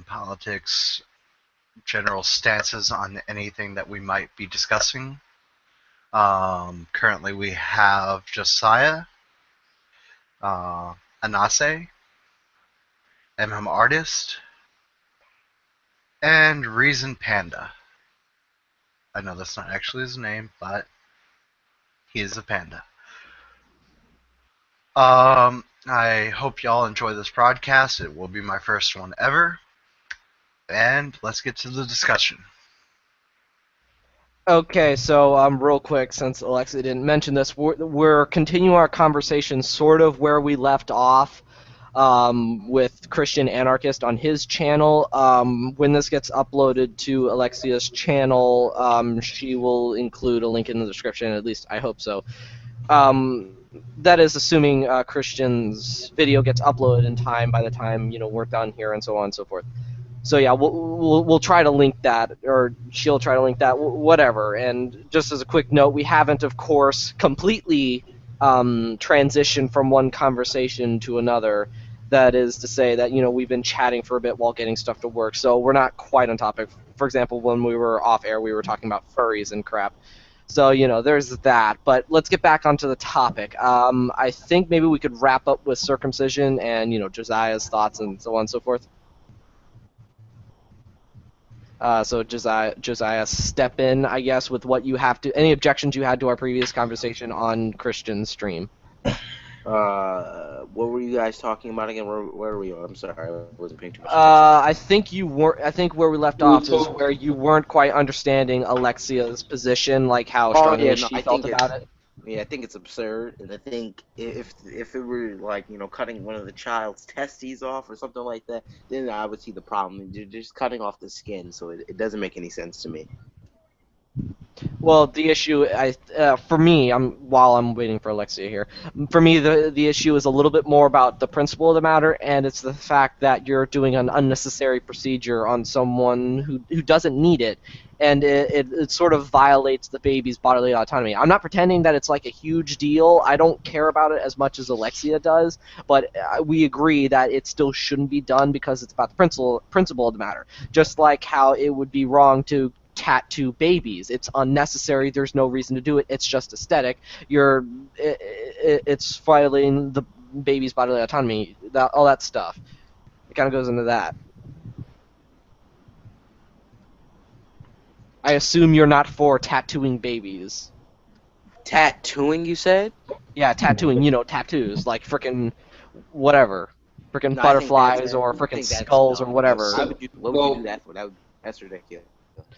politics, general stances on anything that we might be discussing. Currently, we have Josiah, uh, Anase, Artist, and Reason Panda. I know that's not actually his name, but he is a panda. I hope y'all enjoy this broadcast. It will be my first one ever. And let's get to the discussion. Okay, so real quick, since Alexa didn't mention this, we're continuing our conversation sort of where we left off with Christian Anarchist on his channel. When this gets uploaded to Alexia's channel, she will include a link in the description. At least I hope so. That is assuming Christian's video gets uploaded in time by the time we're done here and so on and so forth. So yeah, we'll try to link that, or she'll try to link that, whatever. And just as a quick note, we haven't, of course, completely transitioned from one conversation to another. That is to say that we've been chatting for a bit while getting stuff to work, so we're not quite on topic. For example, when we were off air, we were talking about furries and crap. So there's that. But let's get back onto the topic. I think maybe we could wrap up with circumcision and Josiah's thoughts and so on and so forth. So Josiah, step in, I guess, with what you have to. Any objections you had to our previous conversation on Christian's stream? What were you guys talking about again? Where were we on? I'm sorry, I wasn't paying too much attention. I think you weren't. I think where we left off is where you weren't quite understanding Alexia's position, like how strongly she felt about it. Yeah, I think it's absurd, and I think if it were like cutting one of the child's testes off or something like that, then I would see the problem. You're just cutting off the skin, so it doesn't make any sense to me. Well, the issue, for me, while I'm waiting for Alexia here, for me the issue is a little bit more about the principle of the matter, and it's the fact that you're doing an unnecessary procedure on someone who doesn't need it, and it sort of violates the baby's bodily autonomy. I'm not pretending that it's like a huge deal. I don't care about it as much as Alexia does, but we agree that it still shouldn't be done because it's about the principle of the matter. Just like how it would be wrong to tattoo babies. It's unnecessary. There's no reason to do it. It's just aesthetic. It's violating the baby's bodily autonomy. All that stuff. It kind of goes into that. I assume you're not for tattooing babies. Tattooing, you said? Yeah, tattooing. Tattoos like frickin' whatever, frickin' butterflies or frickin' skulls or whatever. What would you do that for? That's ridiculous.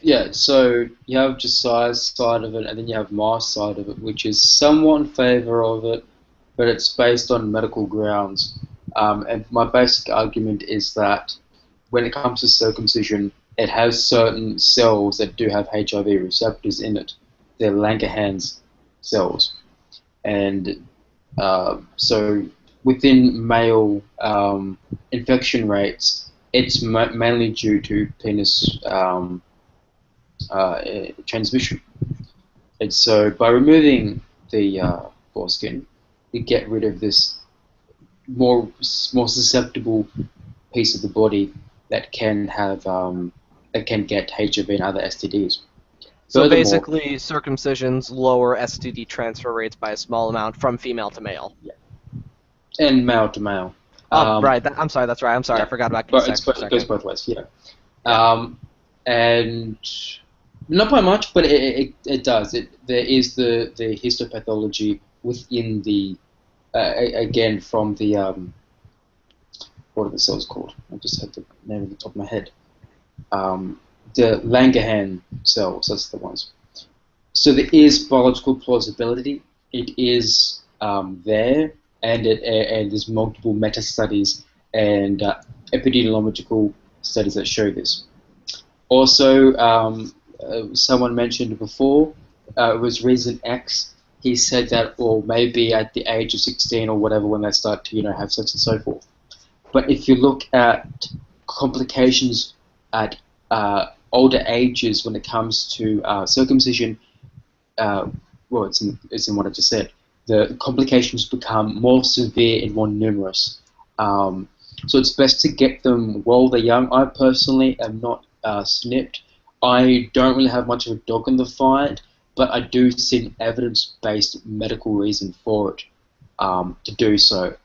Yeah, so you have Josiah's side of it, and then you have my side of it, which is somewhat in favour of it, but it's based on medical grounds. And my basic argument is that when it comes to circumcision, it has certain cells that do have HIV receptors in it. They're Langerhans cells. And so within male infection rates, it's mainly due to penis transmission. And so by removing the foreskin, you get rid of this more susceptible piece of the body that can have that can get HIV and other STDs. So basically, circumcisions lower STD transfer rates by a small amount from female to male. Yeah. And male to male. Right. I'm sorry. That's right. I'm sorry. Yeah. I forgot about sex. It goes both ways. Yeah. And not by much, but it does. There is the histopathology within the again from the what are the cells called? I just have the name at the top of my head. The Langerhans cells, that's the ones. So there is biological plausibility. It is there, and there's multiple meta studies and epidemiological studies that show this. Also, someone mentioned before, it was Reason X. He said that, or maybe at the age of 16 or whatever, when they start to have sex and so forth. But if you look at complications at older ages when it comes to circumcision, well, it's in what I just said. The complications become more severe and more numerous. So it's best to get them while they're young. I personally am not snipped. I don't really have much of a dog in the fight, but I do see an evidence-based medical reason for it to do so.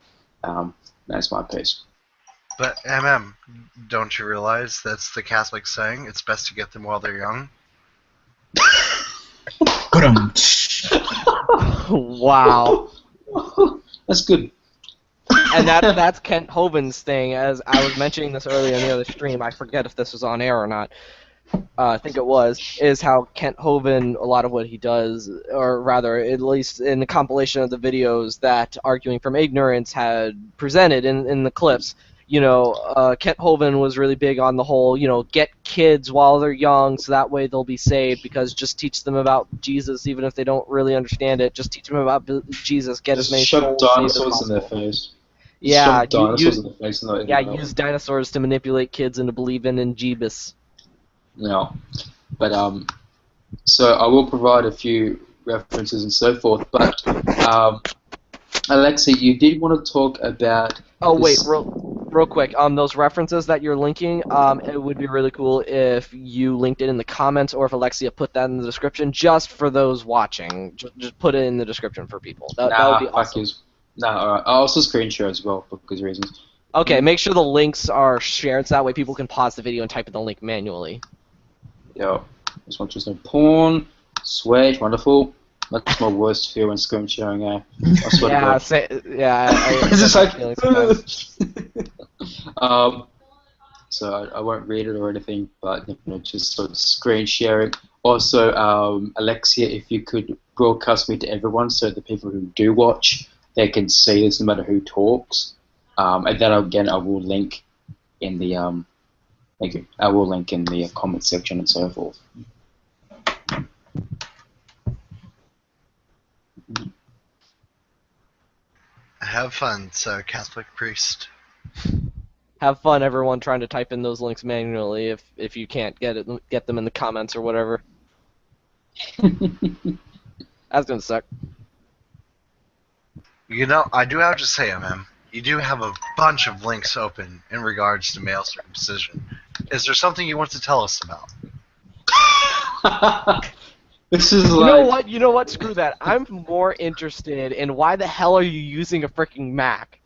That's my piece. But don't you realize that's the Catholic saying? It's best to get them while they're young. Wow. That's good. And that's Kent Hovind's thing. As I was mentioning this earlier in the other stream, I forget if this was on air or not. I think it was, is how Kent Hovind, a lot of what he does, or rather, at least in the compilation of the videos that Arguing from Ignorance had presented in the clips, Kent Hovind was really big on the whole, get kids while they're young so that way they'll be saved, because just teach them about Jesus even if they don't really understand it. Just teach them about Jesus, get as many shove souls saved as dinosaurs in their possible. face. Yeah, Shove dinosaurs in their face. use dinosaurs to manipulate kids into believing in Jeebus. No, but so I will provide a few references and so forth. But Alexei, you did want to talk about. Oh wait, real quick. Those references that you're linking, it would be really cool if you linked it in the comments, or if Alexia put that in the description, just for those watching. Just put it in the description for people. That would be awesome. Alright. I'll also screen share as well for good reasons. Okay, make sure the links are shared so that way people can pause the video and type in the link manually. Yo, this one's just no porn. Sweet, wonderful. That's my worst fear when screen sharing. I swear to God. It's just like. sometimes. So I won't read it or anything, but just sort of screen sharing. Also, Alexia, if you could broadcast me to everyone, so the people who do watch, they can see this no matter who talks. And then again, I will link in the thank you. I will link in the comment section and so forth. Have fun, so Catholic priest. Have fun, everyone, trying to type in those links manually if you can't get them in the comments or whatever. That's gonna suck. I do have to say, you do have a bunch of links open in regards to male circumcision. Is there something you want to tell us about? This is You know what? Screw that. I'm more interested in why the hell are you using a freaking Mac?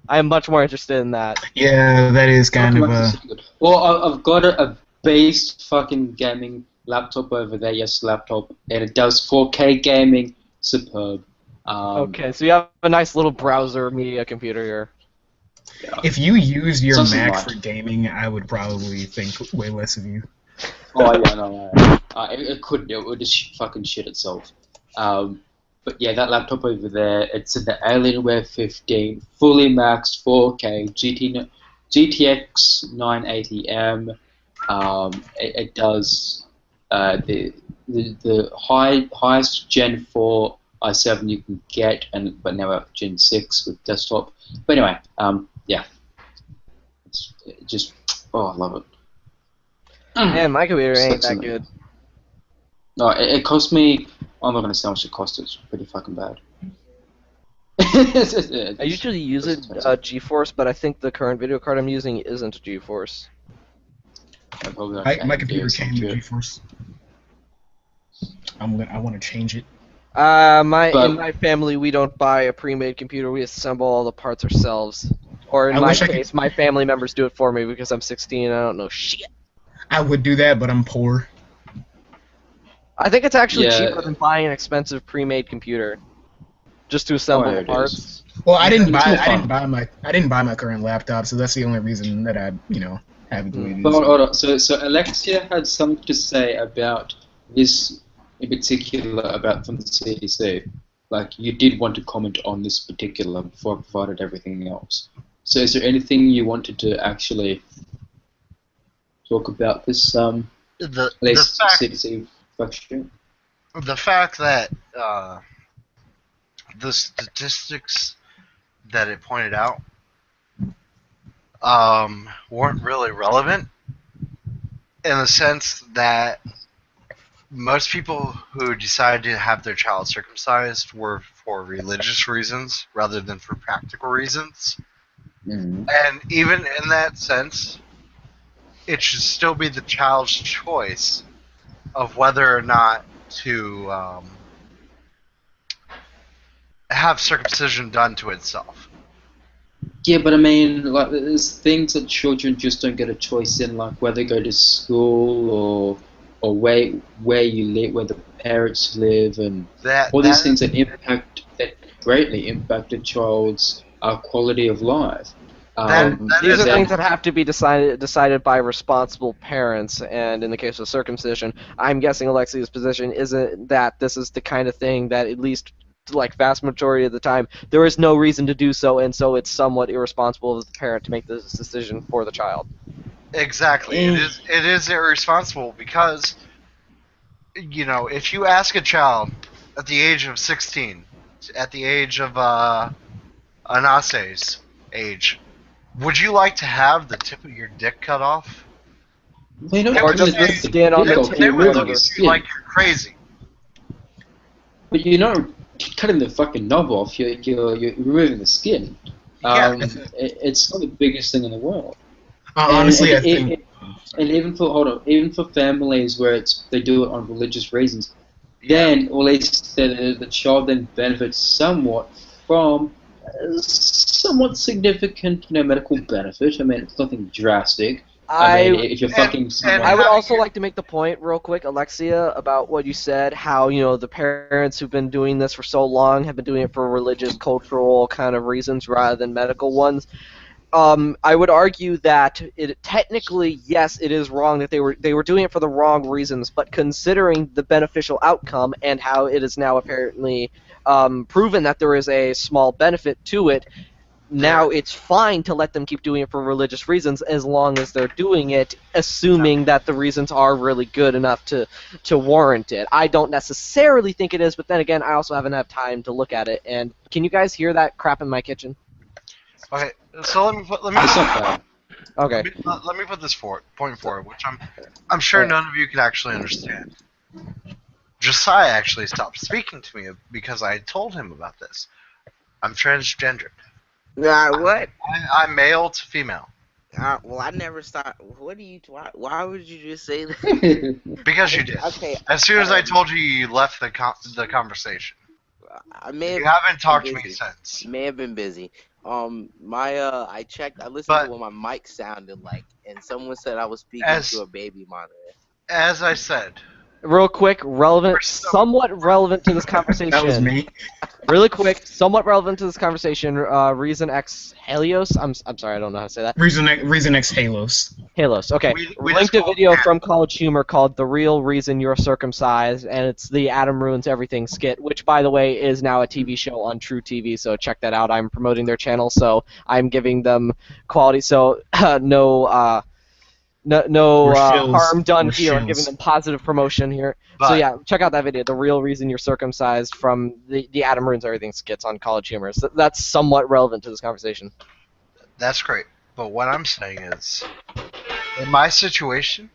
I am much more interested in that. Yeah, that is kind of a... Well, I've got a base fucking gaming laptop over there, yes, laptop, and it does 4K gaming, superb. Okay, so you have a nice little browser media computer here. Yeah. If you use your Something Mac like- for gaming, I would probably think way less of you. Oh yeah, no. It couldn't. It would just fucking shit itself. But yeah, that laptop over there, it's an Alienware 15, fully maxed 4K GTX 980M. It does the highest Gen 4 i7 you can get, but now at Gen 6 with desktop. But anyway, yeah, it's just I love it. Man, my computer ain't Sucks that in good. No, it cost me. I'm not gonna say how much it cost. It's pretty fucking bad. I usually use it GeForce, but I think the current video card I'm using isn't GeForce. My computer came with GeForce. I want to change it. In my family, we don't buy a pre-made computer. We assemble all the parts ourselves. Or in my case, my family members do it for me because I'm 16 and I don't know shit. I would do that, but I'm poor. I think it's actually cheaper than buying an expensive pre-made computer, just to assemble the parts. Well, I didn't buy my current laptop, so that's the only reason that I have it the way it is. Hold on. So Alexia had something to say about this in particular about from the CDC. Like you did want to comment on this particular before I provided everything else. So is there anything you wanted to actually talk about this CDC question? The fact that the statistics that it pointed out weren't really relevant in the sense that most people who decided to have their child circumcised were for religious reasons rather than for practical reasons. And even in that sense, it should still be the child's choice of whether or not to have circumcision done to itself. Yeah, but I mean, like, there's things that children just don't get a choice in, like whether they go to school or where you live, where the parents live, and all these things that greatly impact a child's quality of life. These are things that have to be decided by responsible parents, and in the case of circumcision, I'm guessing Alexia's position isn't that this is the kind of thing that, at least like vast majority of the time, there is no reason to do so, and so it's somewhat irresponsible of the parent to make this decision for the child. Exactly. It is irresponsible because, you know, if you ask a child at the age of 16, at the age of Anase's age, would you like to have the tip of your dick cut off? Or just the skin on the tip? They would look at you like you're crazy. But you're not cutting the fucking knob off, you're removing the skin. It's not the biggest thing in the world. Honestly, I think... And even for families where they do it on religious reasons, then, or at least the child then benefits somewhat from somewhat significant, medical benefit. I mean, it's nothing drastic. I mean, if you're fucking someone... I would also like to make the point real quick, Alexia, about what you said, how, the parents who've been doing this for so long have been doing it for religious, cultural kind of reasons rather than medical ones. I would argue that technically, yes, it is wrong that they were doing it for the wrong reasons, but considering the beneficial outcome and how it is now apparently proven that there is a small benefit to it, now it's fine to let them keep doing it for religious reasons as long as they're doing it, assuming that the reasons are really good enough to warrant it. I don't necessarily think it is, but then again, I also haven't had time to look at it. And can you guys hear that crap in my kitchen? Okay, so let me put this point forward, which I'm sure none of you can actually understand. Josiah actually stopped speaking to me because I told him about this. I'm transgender. What? I'm male to female. Well, I never stopped. Why would you just say that? Because you did. Okay. As soon as I told you, you left the conversation. You haven't talked to me since. May have been busy. I checked. I listened to what my mic sounded like, and someone said I was speaking to a baby monitor. As I said. Real quick, somewhat relevant to this conversation. That was me. Really quick, somewhat relevant to this conversation. Reason X Helios. I'm sorry, I don't know how to say that. Reason X Halos. Halos. Okay. We linked a video from College Humor called "The Real Reason You're Circumcised," and it's the Adam Ruins Everything skit, which, by the way, is now a TV show on True TV. So check that out. I'm promoting their channel, so I'm giving them quality. So No harm done here. I'm giving them positive promotion here. So yeah, check out that video, "The Real Reason You're Circumcised," from the Adam Ruins Everything skits on College Humor. So that's somewhat relevant to this conversation. That's great. But what I'm saying is, in my situation,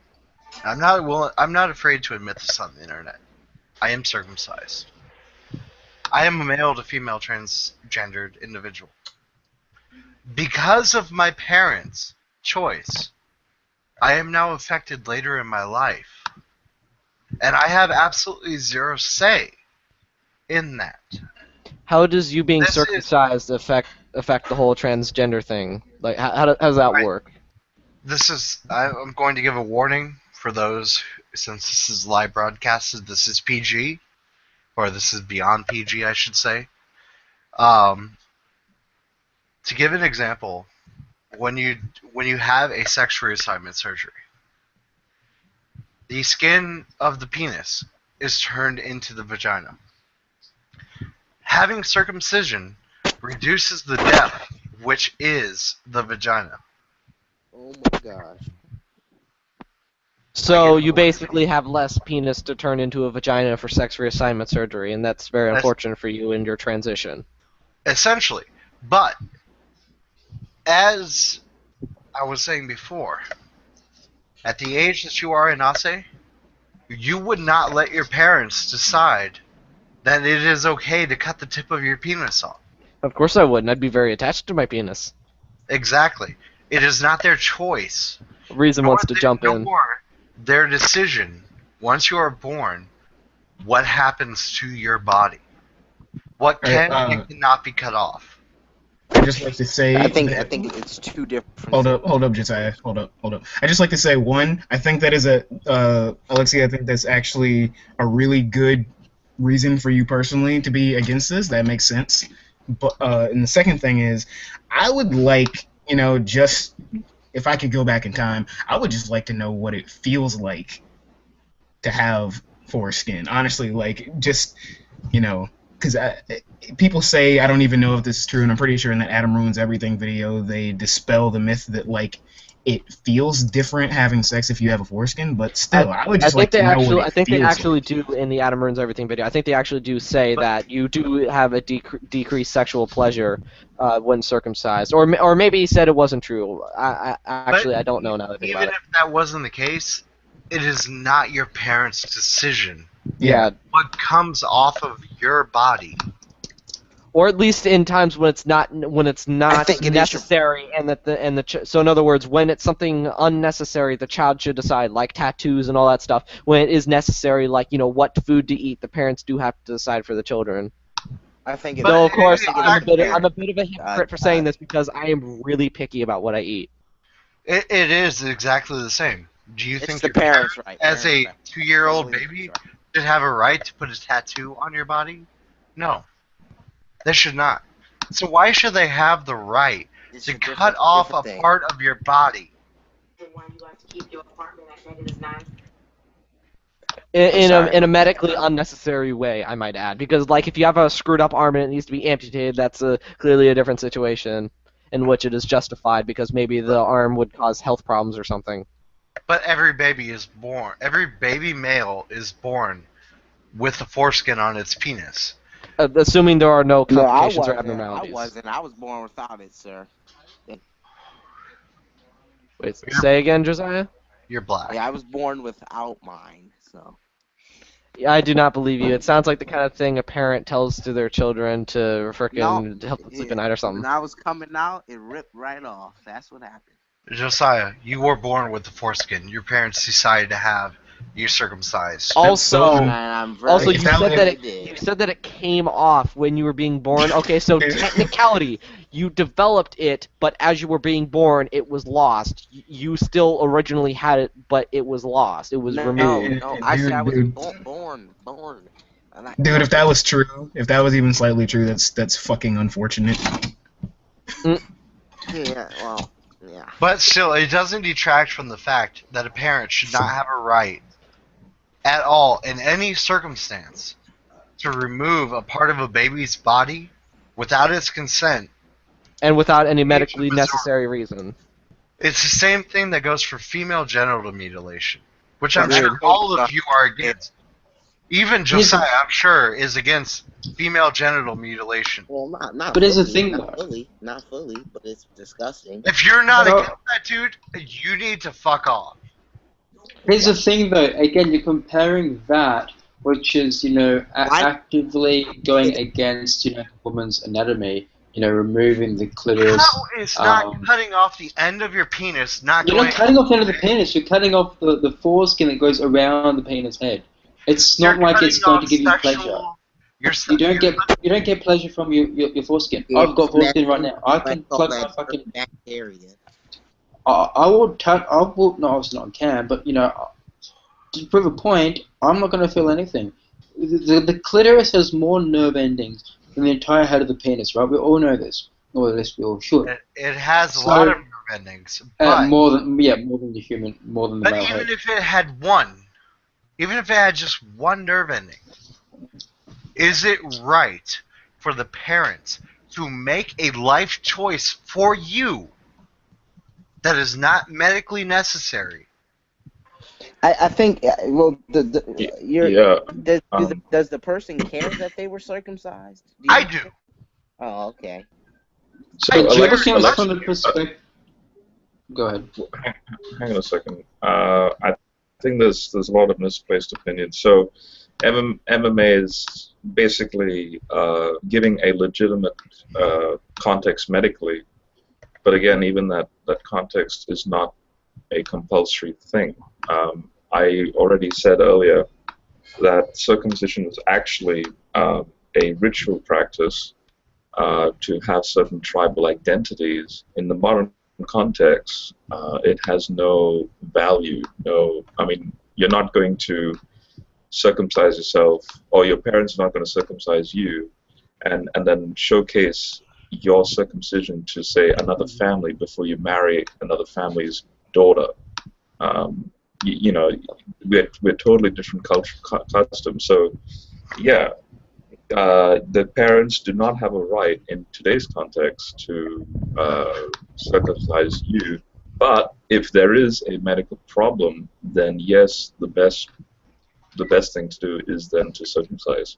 I'm not afraid to admit this on the internet. I am circumcised. I am a male to female transgendered individual. Because of my parents' choice, I am now affected later in my life, and I have absolutely zero say in that. How does you being circumcised affect the whole transgender thing? Like, how does that work? I'm going to give a warning for those, since this is live broadcasted. This is PG, or this is beyond PG, I should say. To give an example. When you have a sex reassignment surgery, the skin of the penis is turned into the vagina. Having circumcision reduces the depth, which is the vagina. Oh my gosh. So you basically have less penis to turn into a vagina for sex reassignment surgery, and that's very unfortunate for you in your transition. Essentially. But as I was saying before, at the age that you are in Ase, you would not let your parents decide that it is okay to cut the tip of your penis off. Of course I wouldn't. I'd be very attached to my penis. Exactly. It is not their choice. Reason wants to jump in. Nor their decision, once you are born, what happens to your body. What can and cannot be cut off. I just like to say. I think it's two different. Hold up, Josiah. Hold up. I just like to say, one, I think that is Alexi, I think that's actually a really good reason for you personally to be against this. That makes sense. But and the second thing is, I would like, just if I could go back in time, I would just like to know what it feels like to have foreskin. Honestly, like just, because people say, I don't even know if this is true, and I'm pretty sure in that Adam Ruins Everything video, they dispel the myth that, like, it feels different having sex if you have a foreskin, but still, I would just like to know what it I think they feels actually like. do in the Adam Ruins Everything video. I think they actually do say that you do have a decreased sexual pleasure when circumcised, or maybe he said it wasn't true. I don't know now that I think about it. Even if that wasn't the case, it is not your parents' decision. Yeah. What comes off of your body. Or at least in times when it's not necessary, so in other words, when it's something unnecessary, the child should decide, like tattoos and all that stuff. When it is necessary, like what food to eat, the parents do have to decide for the children. I think. Though of course, I'm a bit of a hypocrite for saying this because I am really picky about what I eat. It is exactly the same. Do you think the parents' right? As a 2-year-old baby, should have a right to put a tattoo on your body? No. They should not. So why should they have the right to cut off a part of your body? Why you like to keep your apartment at -9? In a medically unnecessary way, I might add, because like if you have a screwed up arm and it needs to be amputated, that's clearly a different situation in which it is justified because maybe the arm would cause health problems or something. But every baby male is born with a foreskin on its penis. Assuming there are no complications or abnormalities. I wasn't. I was born without it, sir. Wait, say again, Josiah? You're black. Yeah, I was born without mine, so. Yeah, I do not believe you. It sounds like the kind of thing a parent tells to their children to frickin' help them sleep at night or something. When I was coming out, it ripped right off. That's what happened. Josiah, you were born with the foreskin. Your parents decided to have you circumcised. Also, you you said that it came off when you were being born. Okay, so technicality, you developed it, but as you were being born, it was lost. You still originally had it, but it was lost. It was removed. No, I said I was born. Dude, if that was true, if that was even slightly true, that's fucking unfortunate. Yeah, well, yeah. But still, it doesn't detract from the fact that a parent should not have a right at all, in any circumstance, to remove a part of a baby's body without its consent. And without any medically necessary reason. It's the same thing that goes for female genital mutilation, which I'm sure all of you are against. Even Josiah, I'm sure, is against female genital mutilation. Well, not. But fully, it's a thing, not fully, but it's disgusting. If you're not against that, dude, you need to fuck off. Here's the thing, though. Again, you're comparing that, which is, actively going against, the woman's anatomy. Removing the clitoris. No, it's not cutting off the end of your penis. You're not cutting off the end of the penis. You're cutting off the foreskin that goes around the penis head. It's not like it's going to give you pleasure. You don't get pleasure from your foreskin. I've got foreskin right now. I can plug my fucking bacteria. I will. No, obviously not can, but to prove a point, I'm not going to feel anything. The clitoris has more nerve endings than the entire head of the penis, right? We all know this, or at least we all should. It has a lot of nerve endings, but more than the male head. Even if it had one, even if it had just one nerve ending, is it right for the parents to make a life choice for you that is not medically necessary? I think, well, does the person care that they were circumcised? I do. Oh, okay. So, from the perspective. Go ahead. Hang on a second. I think there's a lot of misplaced opinions. So, MMA is basically giving a legitimate context medically But again, even that context is not a compulsory thing. I already said earlier that circumcision is actually a ritual practice to have certain tribal identities. In the modern context, it has no value. I mean, you're not going to circumcise yourself, or your parents are not going to circumcise you, and then showcase your circumcision to, say, another family before you marry another family's daughter. We're totally different customs. So, yeah, the parents do not have a right in today's context to circumcise you. But if there is a medical problem, then yes, the best thing to do is then to circumcise.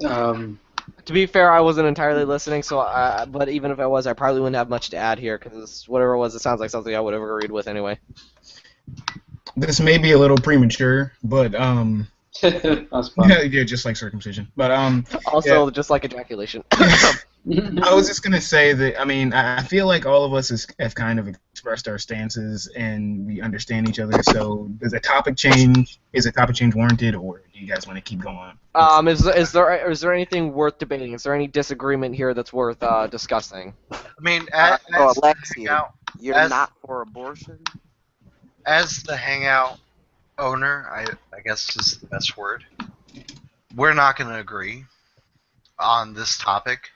To be fair, I wasn't entirely listening, but even if I was, I probably wouldn't have much to add here, because whatever it was, it sounds like something I would have agreed with anyway. This may be a little premature, but That's fine. yeah, just like circumcision. But Also, yeah. just like ejaculation. I was just gonna say that I feel like all of us have kind of expressed our stances and we understand each other. So does a topic change? Is a topic change warranted, or do you guys want to keep going? Is there anything worth debating? Is there any disagreement here that's worth discussing? I mean, So Alexia, hangout, you're as- not for abortion? as the hangout owner, I guess is the best word. We're not going to agree on this topic,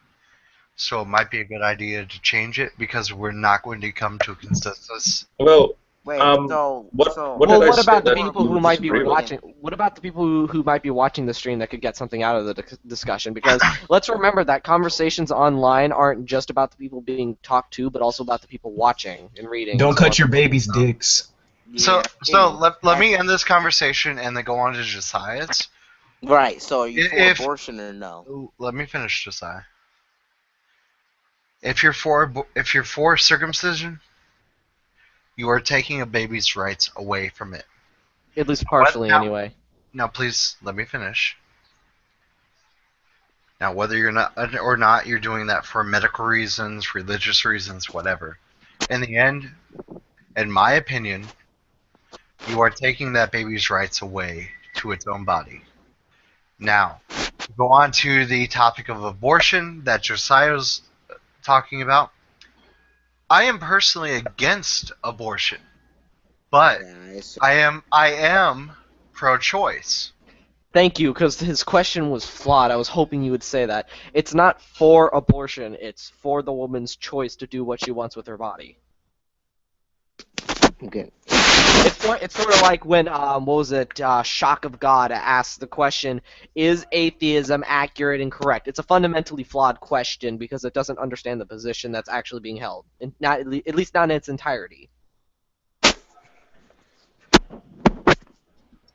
so it might be a good idea to change it because we're not going to come to a consensus. Well, Wait, what Well, did I what say about the that people you who might be disagree with? watching? What about the people who might be watching the stream that could get something out of the discussion? Because let's remember that conversations online aren't just about the people being talked to, but also about the people watching and reading. Don't and so cut on. your baby's dicks. So Yeah. let me end this conversation and then go on to Josiah's. Right, so are you for If- abortion or no? Let me finish, Josiah. If you're for circumcision, you are taking a baby's rights away from it. At least partially, now- anyway. Now, please let me finish. Now, whether you're not or not, you're doing that for medical reasons, religious reasons, whatever. In the end, in my opinion, you are taking that baby's rights away to its own body. Now, to go on to the topic of abortion that Josiah's talking about. I am personally against abortion, but Yeah, I am pro-choice. Thank you, because his question was flawed. I was hoping you would say that. It's not for abortion, it's for the woman's choice to do what she wants with her body. okay. It's sort of like when, Shock of God asked the question, is atheism accurate and correct? It's a fundamentally flawed question because it doesn't understand the position that's actually being held, and at least not in its entirety.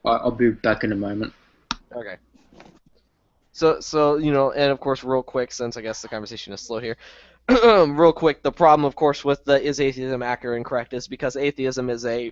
I'll be back in a moment. Okay. So and of course, real quick, since I guess the conversation is slow here, real quick, the problem, of course, with the is atheism accurate and correct is because atheism is a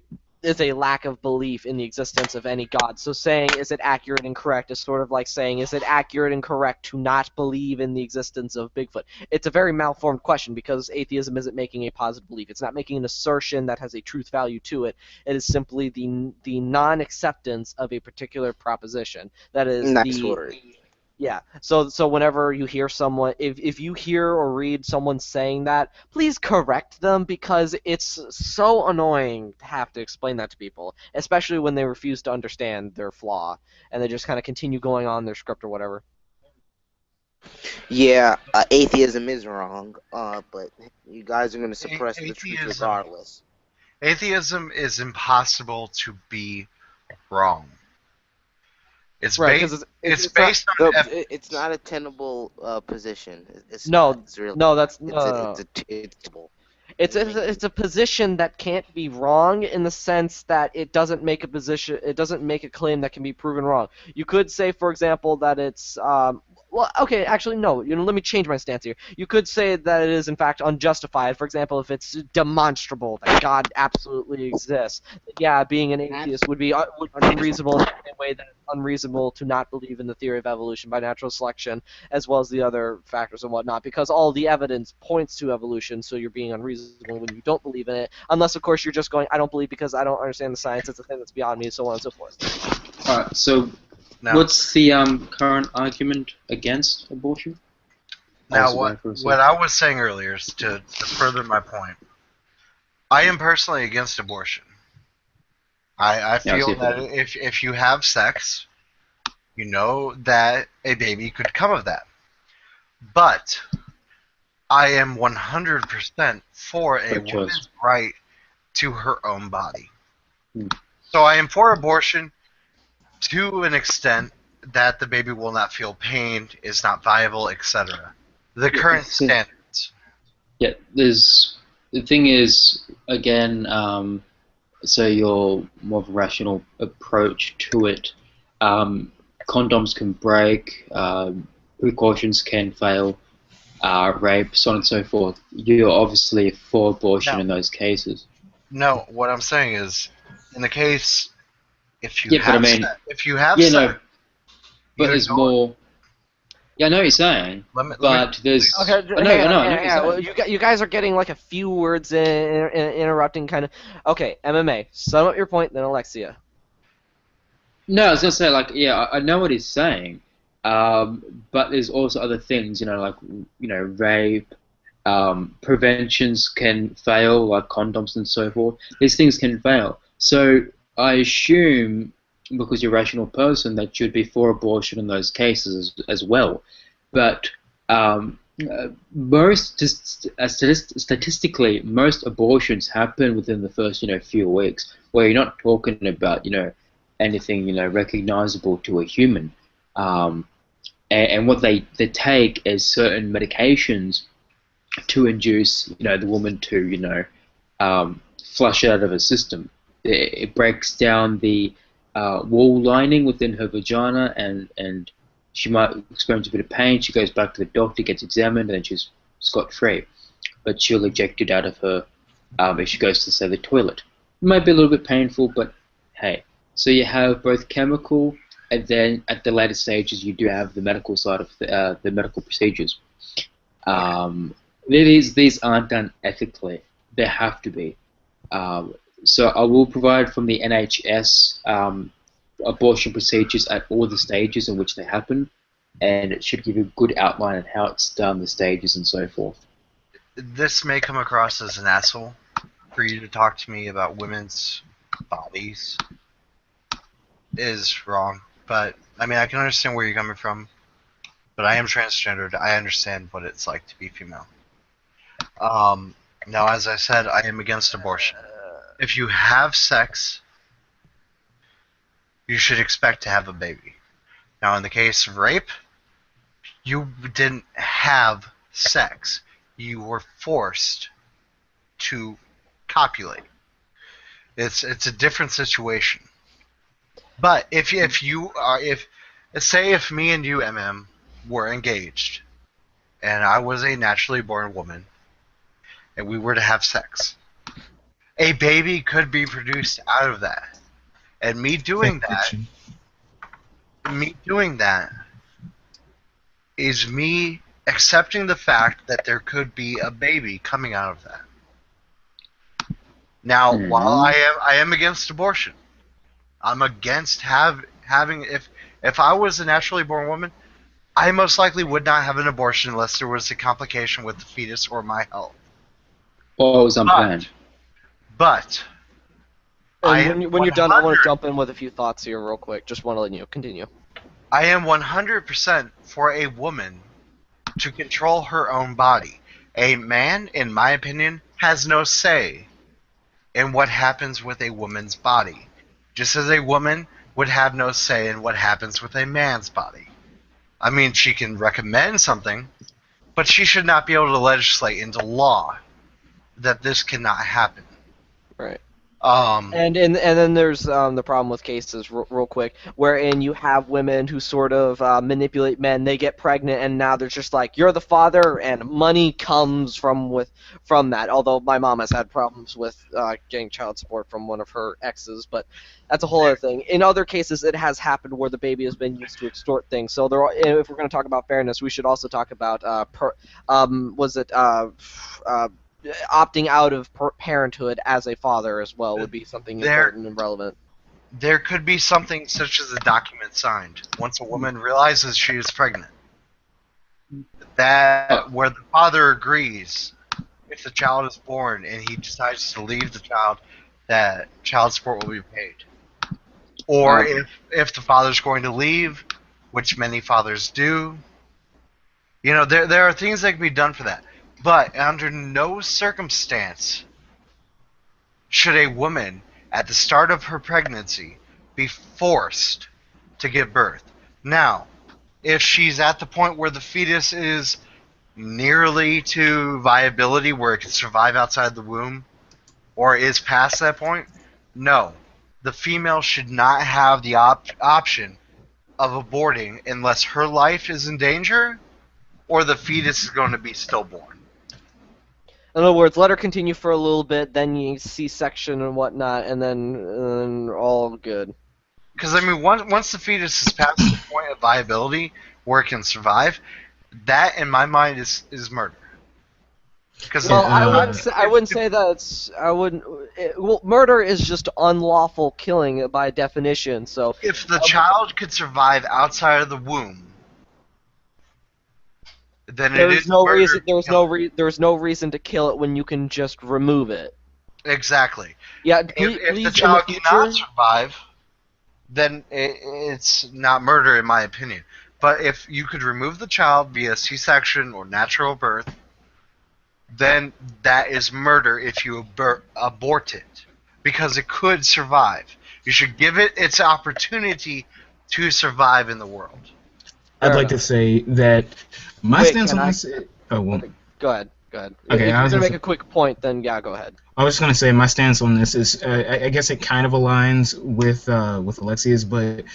lack of belief in the existence of any god. So saying is it accurate and correct is sort of like saying is it accurate and correct to not believe in the existence of Bigfoot. It's a very malformed question because atheism isn't making a positive belief. It's not making an assertion that has a truth value to it. It is simply the non-acceptance of a particular proposition. That is Nice word. Yeah. So whenever you hear someone, if you hear or read someone saying that, please correct them because it's so annoying to have to explain that to people, especially when they refuse to understand their flaw and they just kind of continue going on their script or whatever. Yeah, atheism is wrong, but you guys are going to suppress the truth Atheism. regardless. Atheism is impossible to be wrong. It's Right, based. 'cause It's not- based on. It's not a tenable position. It's No, not. It's really, no, that's it's, no. It's a position that can't be wrong in the sense that it doesn't make a claim that can be proven wrong. You could say, for example, that it's well, okay, actually, no. Let me change my stance here. You could say that it is in fact unjustified. For example, if it's demonstrable that God absolutely exists, yeah, being an atheist would be unreasonable in the same way that it's unreasonable to not believe in the theory of evolution by natural selection, as well as the other factors and whatnot, because all the evidence points to evolution. So you're being unreasonable when you don't believe in it, unless, of course, you're just going, I don't believe because I don't understand the science. It's a thing that's beyond me, so on and so forth. All right. So, Now, what's the current argument against abortion? now Also going for a what I was saying earlier is to further my point. I am personally against abortion. I Yeah, I see feel it. that if you have sex, you know that a baby could come of that. But I am 100% for a Good choice. woman's right to her own body. Hmm. So I am for abortion to an extent that the baby will not feel pain, is not viable, etc. The current see. standards. Yeah, the thing is, again, so your more of a rational approach to it. Condoms can break, precautions can fail, rape, so on and so forth. You're obviously for abortion No. in those cases. No, what I'm saying is, in the case, if you Yeah, but I have mean, if you have yeah, sex, no, but you there's don't- more. Yeah, I know what you're saying, Let me but there's. Okay, I know what you're saying. you guys are getting like a few words in interrupting, kind of. Okay, MMA. Sum up your point, then Alexia. No, I was gonna say like yeah, I know what he's saying, but there's also other things, like rape, preventions can fail, like condoms and so forth. These things can fail. So I assume, because you're a rational person, that you'd be for abortion in those cases as well. But statistically, most abortions happen within the first few weeks, where you're not talking about anything recognizable to a human, and what they take is certain medications to induce the woman to flush it out of her system. It breaks down the wall lining within her vagina, and she might experience a bit of pain. She goes back to the doctor, gets examined, and then she's scot-free. But she'll eject it out of her if she goes to, say, the toilet. It might be a little bit painful, but hey. So you have both chemical, and then at the later stages you do have the medical side of the medical procedures. These aren't done ethically. They have to be. So I will provide from the NHS abortion procedures at all the stages in which they happen, and it should give you a good outline on how it's done, the stages, and so forth. This may come across as an asshole for you to talk to me about women's bodies. Is wrong, but I mean I can understand where you're coming from. But I am transgendered. I understand what it's like to be female. Now, as I said, I am against abortion. If you have sex, you should expect to have a baby. Now, in the case of rape, you didn't have sex. You were forced to copulate. It's a different situation. But if me and you, were engaged, and I was a naturally born woman, and we were to have sex, a baby could be produced out of that. And me doing that is me accepting the fact that there could be a baby coming out of that. Now, while I am against abortion, I'm against having if I was a naturally born woman, I most likely would not have an abortion unless there was a complication with the fetus or my health. Or it was unplanned. But And when you're done, I want to jump in with a few thoughts here real quick. Just want to let you continue. I am 100% for a woman to control her own body. A man, in my opinion, has no say in what happens with a woman's body. Just as a woman would have no say in what happens with a man's body. I mean, she can recommend something, but she should not be able to legislate into law that this cannot happen. Right. And then there's the problem with cases, real quick, wherein you have women who sort of manipulate men. They get pregnant, and now they're just like, "You're the father," and money comes from that. Although my mom has had problems with getting child support from one of her exes, but that's a whole other thing. In other cases, it has happened where the baby has been used to extort things. So if we're going to talk about fairness, we should also talk about opting out of parenthood as a father as well would be something important and relevant. There could be something such as a document signed once a woman realizes she is pregnant. That where the father agrees, if the child is born and he decides to leave the child, that child support will be paid. Or if the father's going to leave, which many fathers do, there are things that can be done for that. But under no circumstance should a woman, at the start of her pregnancy, be forced to give birth. Now, if she's at the point where the fetus is nearly to viability, where it can survive outside the womb, or is past that point, no. The female should not have the option of aborting unless her life is in danger or the fetus is going to be stillborn. In other words, let her continue for a little bit, then you C-section and whatnot, and then all good. Because, once the fetus is past the point of viability where it can survive, that, in my mind, is murder. I wouldn't say that's... murder is just unlawful killing by definition, so... If the child could survive outside of the womb, then there's no reason to kill it when you can just remove it. Exactly. Yeah. If the child cannot survive, then it's not murder in my opinion. But if you could remove the child via C-section or natural birth, then that is murder if you abort it, because it could survive. You should give it its opportunity to survive in the world. I'd like to say that my stance on this. Go ahead. Okay, if you're going to make a quick point, then yeah, go ahead. I was just going to say my stance on this is, I guess it kind of aligns with Alexia's, but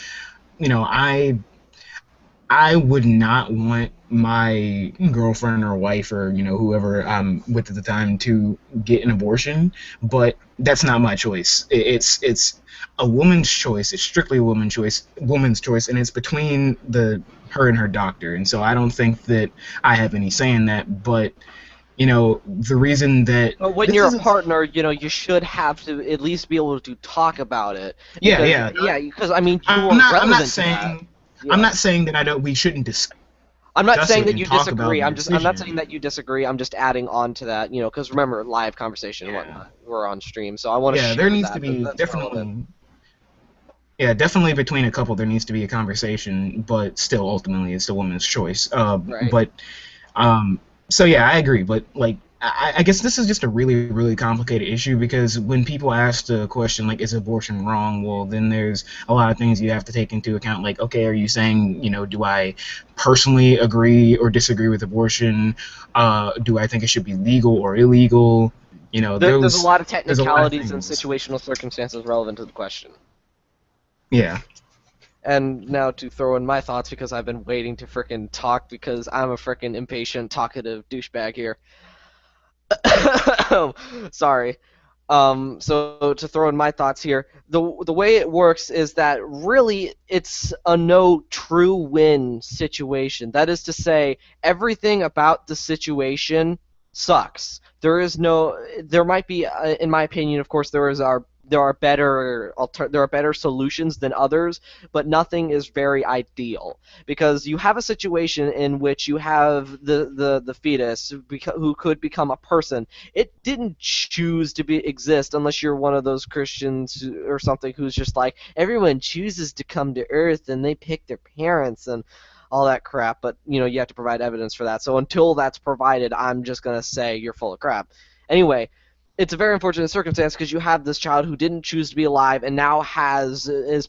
I would not want my girlfriend or wife or whoever I'm with at the time to get an abortion, but that's not my choice. It's a woman's choice. It's strictly a woman's choice, and it's between her and her doctor. And so I don't think that I have any say in that. But the reason that when you're a partner, you should have to at least be able to talk about it. Because I'm not saying. Yeah. I'm not saying that we shouldn't discuss. I'm not saying that you disagree. I'm not saying that you disagree. I'm just adding on to that, because remember, live conversation and whatnot. We're on stream, so I want to. Yeah, there needs to be definitely. Yeah, definitely between a couple there needs to be a conversation, but still ultimately it's the woman's choice. Right. But, so yeah, I agree. But I guess this is just a really, really complicated issue, because when people ask the question, like, is abortion wrong? Well, then there's a lot of things you have to take into account. Like, okay, are you saying, do I personally agree or disagree with abortion? Do I think it should be legal or illegal? There's a lot of technicalities and situational circumstances relevant to the question. Yeah. And now to throw in my thoughts, because I've been waiting to frickin' talk, because I'm a frickin' impatient, talkative douchebag here. Sorry. So to throw in my thoughts here, the way it works is that really it's a no true win situation. That is to say, everything about the situation sucks. There might be, in my opinion, of course, there are better solutions than others, but nothing is very ideal, because you have a situation in which you have the fetus who could become a person. It didn't choose to exist, unless you're one of those Christians or something who's just like, everyone chooses to come to Earth and they pick their parents and all that crap, but you have to provide evidence for that. So until that's provided, I'm just gonna say you're full of crap. Anyway, it's a very unfortunate circumstance because you have this child who didn't choose to be alive and now is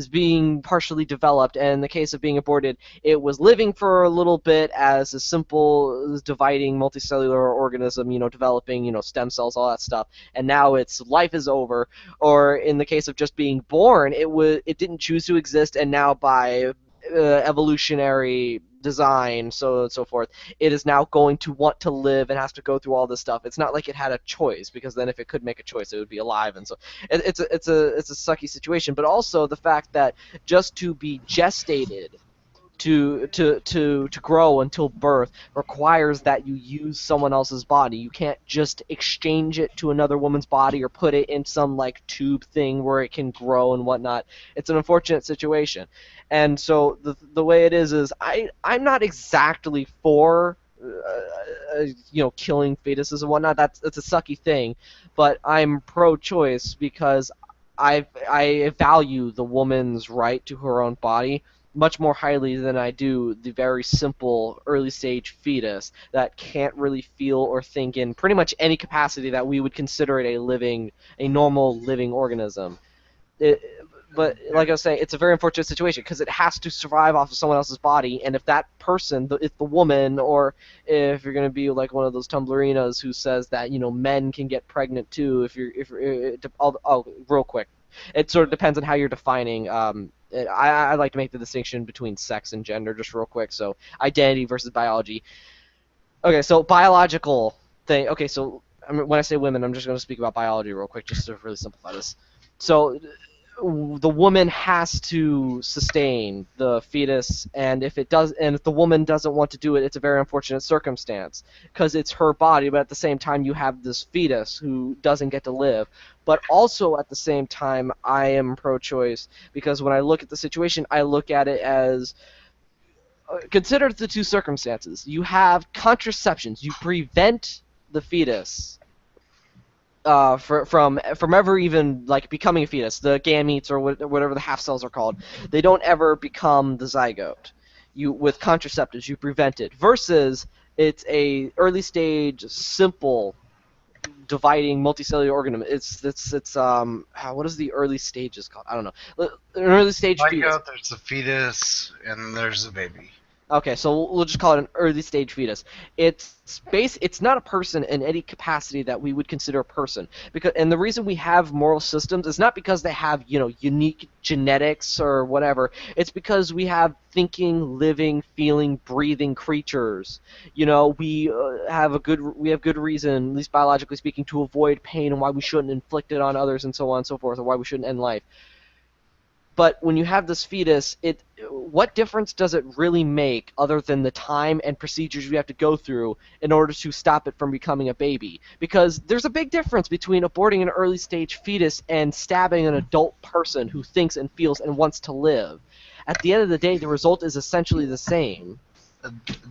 being partially developed. And in the case of being aborted, it was living for a little bit as a simple dividing multicellular organism, developing, stem cells, all that stuff. And now its life is over. Or in the case of just being born, it didn't choose to exist, and now by evolutionary design, so on and so forth, it is now going to want to live and has to go through all this stuff. It's not like it had a choice, because then if it could make a choice, it would be alive, and so it's a sucky situation. But also the fact that just to be gestated, to grow until birth, requires that you use someone else's body. You can't just exchange it to another woman's body or put it in some like tube thing where it can grow and whatnot. It's an unfortunate situation. And so the way it is I'm not exactly for killing fetuses and whatnot. That's a sucky thing, but I'm pro-choice because I value the woman's right to her own body much more highly than I do the very simple early stage fetus that can't really feel or think in pretty much any capacity that we would consider it a normal living organism. But like I was saying, it's a very unfortunate situation because it has to survive off of someone else's body, and if that person, if the woman, or if you're going to be like one of those Tumblrinas who says that men can get pregnant too, real quick, it sort of depends on how you're defining. I like to make the distinction between sex and gender just real quick. So identity versus biology. Okay, so biological thing. Okay, so when I say women, I'm just going to speak about biology real quick just to really simplify this. So the woman has to sustain the fetus, and if the woman doesn't want to do it, it's a very unfortunate circumstance because it's her body, but at the same time you have this fetus who doesn't get to live. But also at the same time, I am pro-choice because when I look at the situation, I look at it as consider the two circumstances. You have contraceptions. You prevent the fetus from ever even like becoming a fetus. The gametes or whatever the half cells are called, they don't ever become the zygote. With contraceptives, you prevent it. Versus it's a early stage simple dividing multicellular organism. It's what is the early stages called? I don't know. An early stage fetus. There's a fetus and there's a baby. Okay, so we'll just call it an early stage fetus. It's not a person in any capacity that we would consider a person. And the reason we have moral systems is not because they have, unique genetics or whatever. It's because we have thinking, living, feeling, breathing creatures. We have good reason, at least biologically speaking, to avoid pain and why we shouldn't inflict it on others and so on and so forth, or why we shouldn't end life. But when you have this fetus, what difference does it really make other than the time and procedures you have to go through in order to stop it from becoming a baby? Because there's a big difference between aborting an early stage fetus and stabbing an adult person who thinks and feels and wants to live. At the end of the day, the result is essentially the same.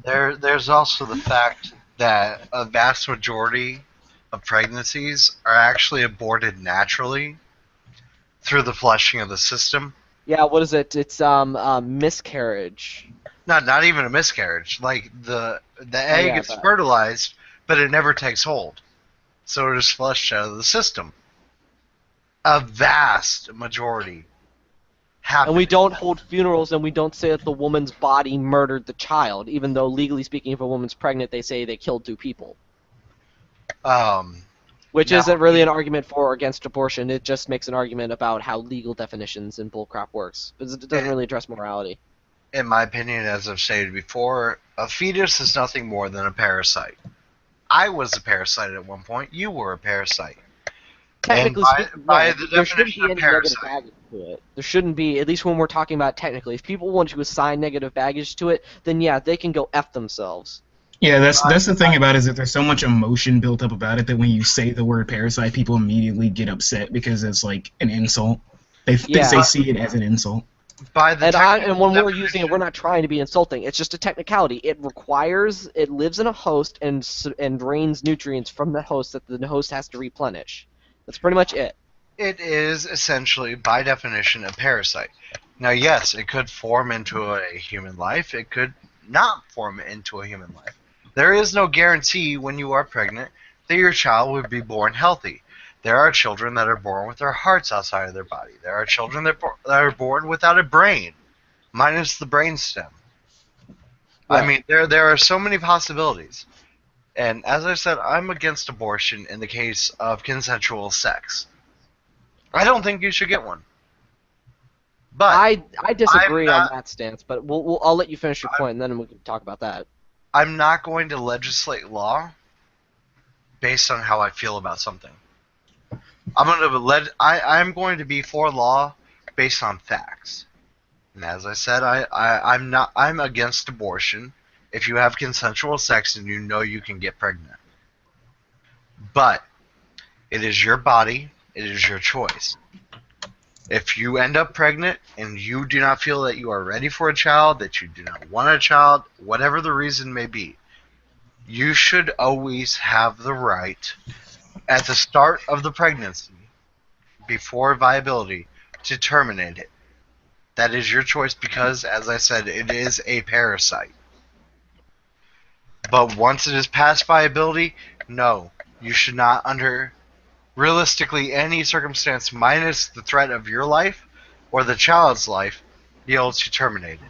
There's also the fact that a vast majority of pregnancies are actually aborted naturally through the flushing of the system. Yeah, what is it? It's miscarriage. Not even a miscarriage. Like the egg gets fertilized, but it never takes hold, so it is flushed out of the system. A vast majority happen. And we don't hold funerals, and we don't say that the woman's body murdered the child, even though legally speaking, if a woman's pregnant, they say they killed two people. Which isn't really an argument for or against abortion. It just makes an argument about how legal definitions and bullcrap works. It doesn't really address morality. In my opinion, as I've stated before, a fetus is nothing more than a parasite. I was a parasite at one point. You were a parasite. Technically speaking, by the there shouldn't definition be of any parasite. negative baggage to it. There shouldn't be, at least when we're talking about technically. If people want to assign negative baggage to it, then yeah, they can go F themselves. Yeah, that's the thing about it, is that there's so much emotion built up about it that when you say the word parasite, people immediately get upset because it's like an insult. They see it as an insult. And when we're using it, we're not trying to be insulting. It's just a technicality. It lives in a host and drains nutrients from the host that the host has to replenish. That's pretty much it. It is essentially, by definition, a parasite. Now, yes, it could form into a human life. It could not form into a human life. There is no guarantee when you are pregnant that your child would be born healthy. There are children that are born with their hearts outside of their body. There are children that are born without a brain, minus the brainstem. I Right. mean, there are so many possibilities. And as I said, I'm against abortion in the case of consensual sex. I don't think you should get one. But I disagree I'm on not- that stance, but I'll let you finish your point, and then we can talk about that. I'm not going to legislate law based on how I feel about something. I'm going to be for law based on facts. And as I said, I'm against abortion if you have consensual sex and you know you can get pregnant. But it is your body, it is your choice. If you end up pregnant and you do not feel that you are ready for a child, that you do not want a child, whatever the reason may be, you should always have the right at the start of the pregnancy, before viability, to terminate it. That is your choice because, as I said, it is a parasite. But once it is past viability, no, you should not, under realistically any circumstance minus the threat of your life or the child's life, be able to terminate it.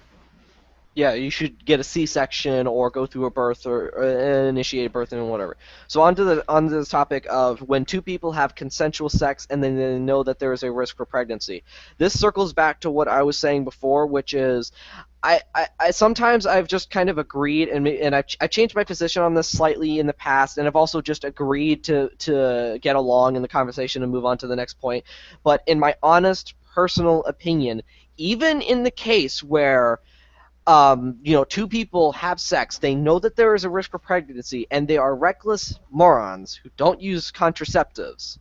Yeah, you should get a C-section or go through a birth or initiate a birth and whatever. So onto the topic of when two people have consensual sex and then they know that there is a risk for pregnancy. This circles back to what I was saying before, which is I sometimes I've just kind of agreed and I changed my position on this slightly in the past, and I've also just agreed to get along in the conversation and move on to the next point. But in my honest personal opinion, even in the case where two people have sex, they know that there is a risk for pregnancy, and they are reckless morons who don't use contraceptives.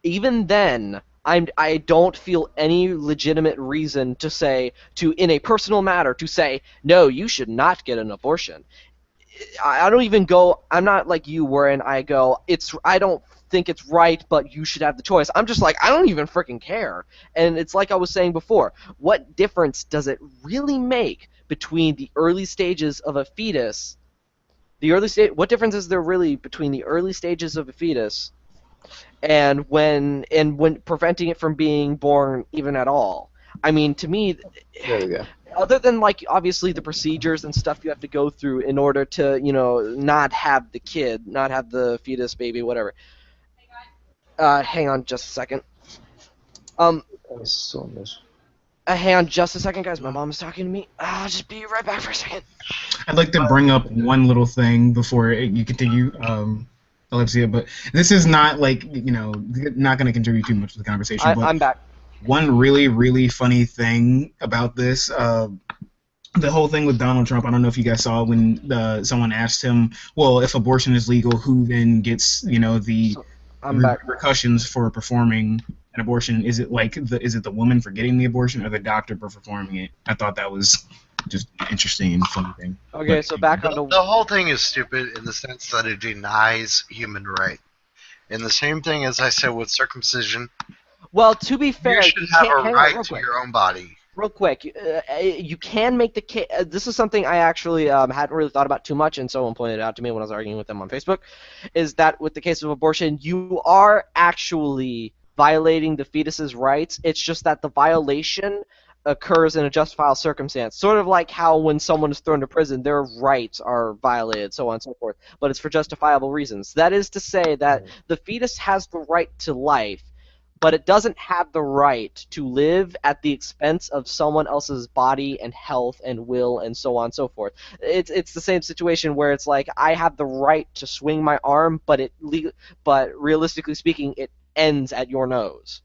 Even then, I don't feel any legitimate reason to say, in a personal matter, to say, no, you should not get an abortion. I don't even go, I'm not like you wherein I go, I don't think it's right, but you should have the choice. I'm just like, I don't even freaking care. And it's like I was saying before, what difference does it really make between the early stages of a fetus? What difference is there really between the early stages of a fetus and when preventing it from being born even at all? I mean, to me, There we go. other than like obviously the procedures and stuff you have to go through in order to not have the kid, not have the fetus, baby, whatever. Hang on just a second. I saw this. Hang on just a second, guys. My mom is talking to me. I'll just be right back for a second. I'd like to bring up one little thing before you continue, Alexia, but this is not not going to contribute too much to the conversation. But I'm back. one really, really funny thing about this, the whole thing with Donald Trump, I don't know if you guys saw when someone asked him, well, if abortion is legal, who then gets, the I'm back. repercussions for performing an abortion? Is it is it the woman for getting the abortion or the doctor for performing it? I thought that was just an interesting and funny thing. Okay, But, so back on The whole thing is stupid in the sense that it denies human right. And the same thing as I said with circumcision, Well, to be fair, you should have can't- a hang on right real to quick. your own body. Real quick, you can make the case. This is something I actually hadn't really thought about too much, and someone pointed it out to me when I was arguing with them on Facebook, is that with the case of abortion, you are actually violating the fetus's rights. It's just that the violation occurs in a justifiable circumstance. Sort of like how when someone is thrown to prison, their rights are violated, so on and so forth. But it's for justifiable reasons. That is to say that the fetus has the right to life, but it doesn't have the right to live at the expense of someone else's body and health and will and so on and so forth. It's the same situation where it's like I have the right to swing my arm, but realistically speaking, it ends at your nose.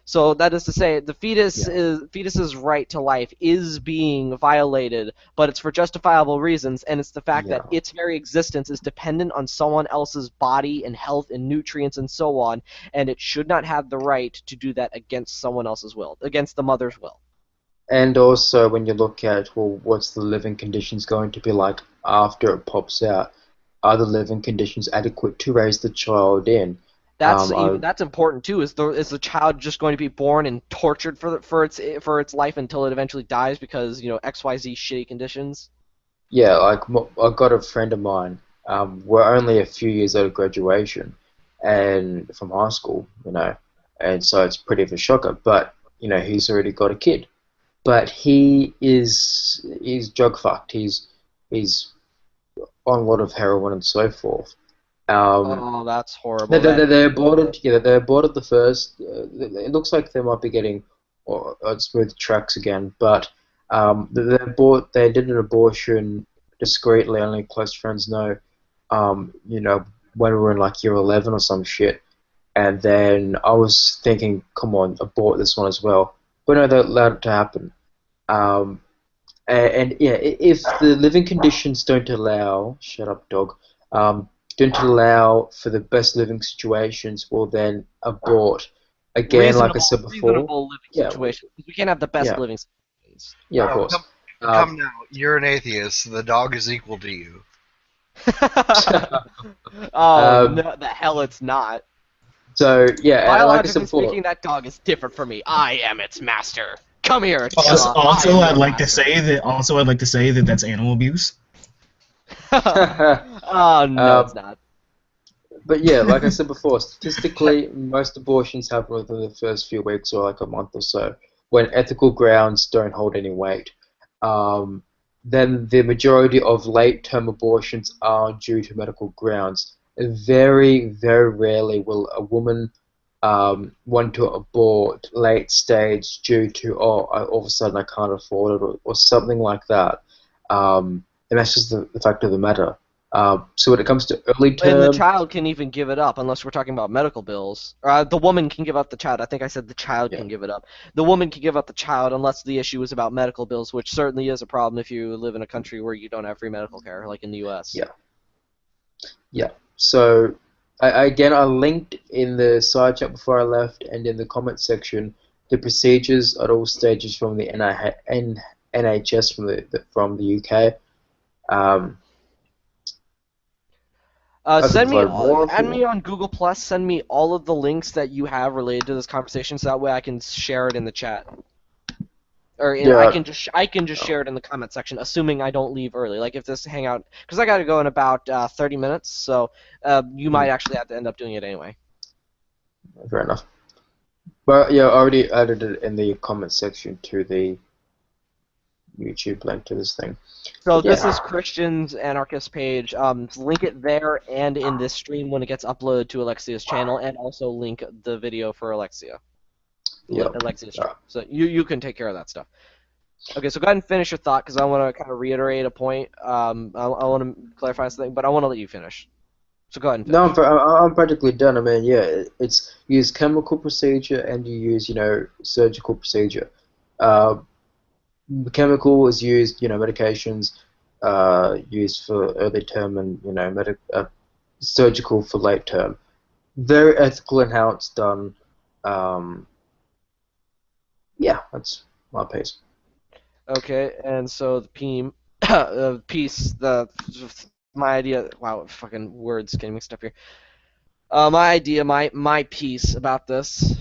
So that is to say, the fetus's right to life is being violated, but it's for justifiable reasons, and it's the fact that its very existence is dependent on someone else's body and health and nutrients and so on, and it should not have the right to do that against someone else's will, against the mother's will. And also, when you look at, well, what's the living conditions going to be like after it pops out? Are the living conditions adequate to raise the child in? That's important too. Is the child just going to be born and tortured for its life until it eventually dies because XYZ shitty conditions? Yeah, like I got a friend of mine. we're only a few years out of graduation and from high school, and so it's pretty of a shocker. But he's already got a kid, but he's drug fucked. He's on a lot of heroin and so forth. Oh, that's horrible. They aborted together. They aborted the first. It looks like they might be getting on smooth tracks again, but they did an abortion discreetly. Only close friends know. When we were in like year 11 or some shit, and then I was thinking, come on, abort this one as well. But no, they allowed it to happen. And yeah, if the living conditions don't allow, shut up, dog. Don't allow for the best living situations, well then abort. Again, like I said before. Reasonable living situations. We can't have the best living situations. Yeah, of course. Come now, you're an atheist. The dog is equal to you. No, the hell it's not. So yeah, and like I Biologically said before, speaking, that dog is different from me. I am its master. Come here. Also, I'd like to say that that's animal abuse. Oh no, it's not. But yeah, like I said before, statistically, most abortions happen within the first few weeks or like a month or so, when ethical grounds don't hold any weight. Then the majority of late-term abortions are due to medical grounds. Very, very rarely will a woman want to abort late stage due to, all of a sudden I can't afford it or something like that. And that's just the fact of the matter. So when it comes to early term... And the child can even give it up, unless we're talking about medical bills. The woman can give up the child. I think I said the child can give it up. The woman can give up the child unless the issue is about medical bills, which certainly is a problem if you live in a country where you don't have free medical care, like in the U.S. Yeah. So, I linked in the side chat before I left and in the comment section the procedures at all stages from the NHS from the UK. Send me on Google Plus. Send me all of the links that you have related to this conversation, so that way I can share it in the chat, I can just share it in the comment section, assuming I don't leave early. Like if this hangout, because I got to go in about 30 minutes, so you might actually have to end up doing it anyway. Fair enough. But yeah, I already added it in the comment section to the YouTube link to this thing. So this is Christian's Anarchist page. Link it there and in this stream when it gets uploaded to Alexia's channel, and also link the video for Alexia. Alexia's stream. So you can take care of that stuff. Okay, so go ahead and finish your thought, because I want to kind of reiterate a point. I want to clarify something, but I want to let you finish. So go ahead and finish. No, I'm practically done. I mean, yeah, it's you use chemical procedure and you use, surgical procedure. Chemical is used, medications used for early term, and surgical for late term. Very ethical in how it's done. Yeah, that's my piece. Okay, and so the piece, my idea. Wow, fucking words getting mixed up here. My idea, my piece about this.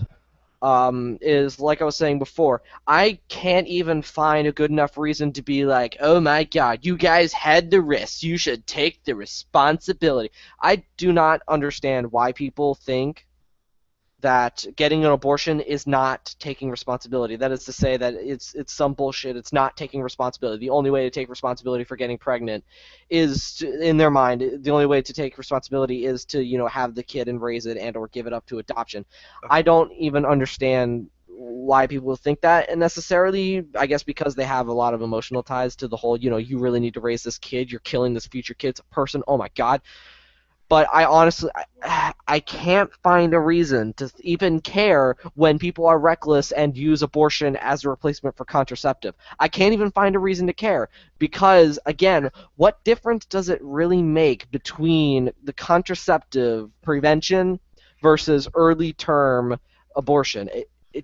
Is like I was saying before, I can't even find a good enough reason to be like, oh my god, you guys had the risk, you should take the responsibility. I do not understand why people think that getting an abortion is not taking responsibility. That is to say that it's some bullshit. It's not taking responsibility. The only way to take responsibility for getting pregnant is, in their mind, the only way to take responsibility is to, have the kid and raise it and or give it up to adoption. I don't even understand why people think that, and necessarily, I guess because they have a lot of emotional ties to the whole, you really need to raise this kid, you're killing this future kid's person, oh my god. But I honestly, I can't find a reason to even care when people are reckless and use abortion as a replacement for contraceptive. I can't even find a reason to care because, again, what difference does it really make between the contraceptive prevention versus early-term abortion?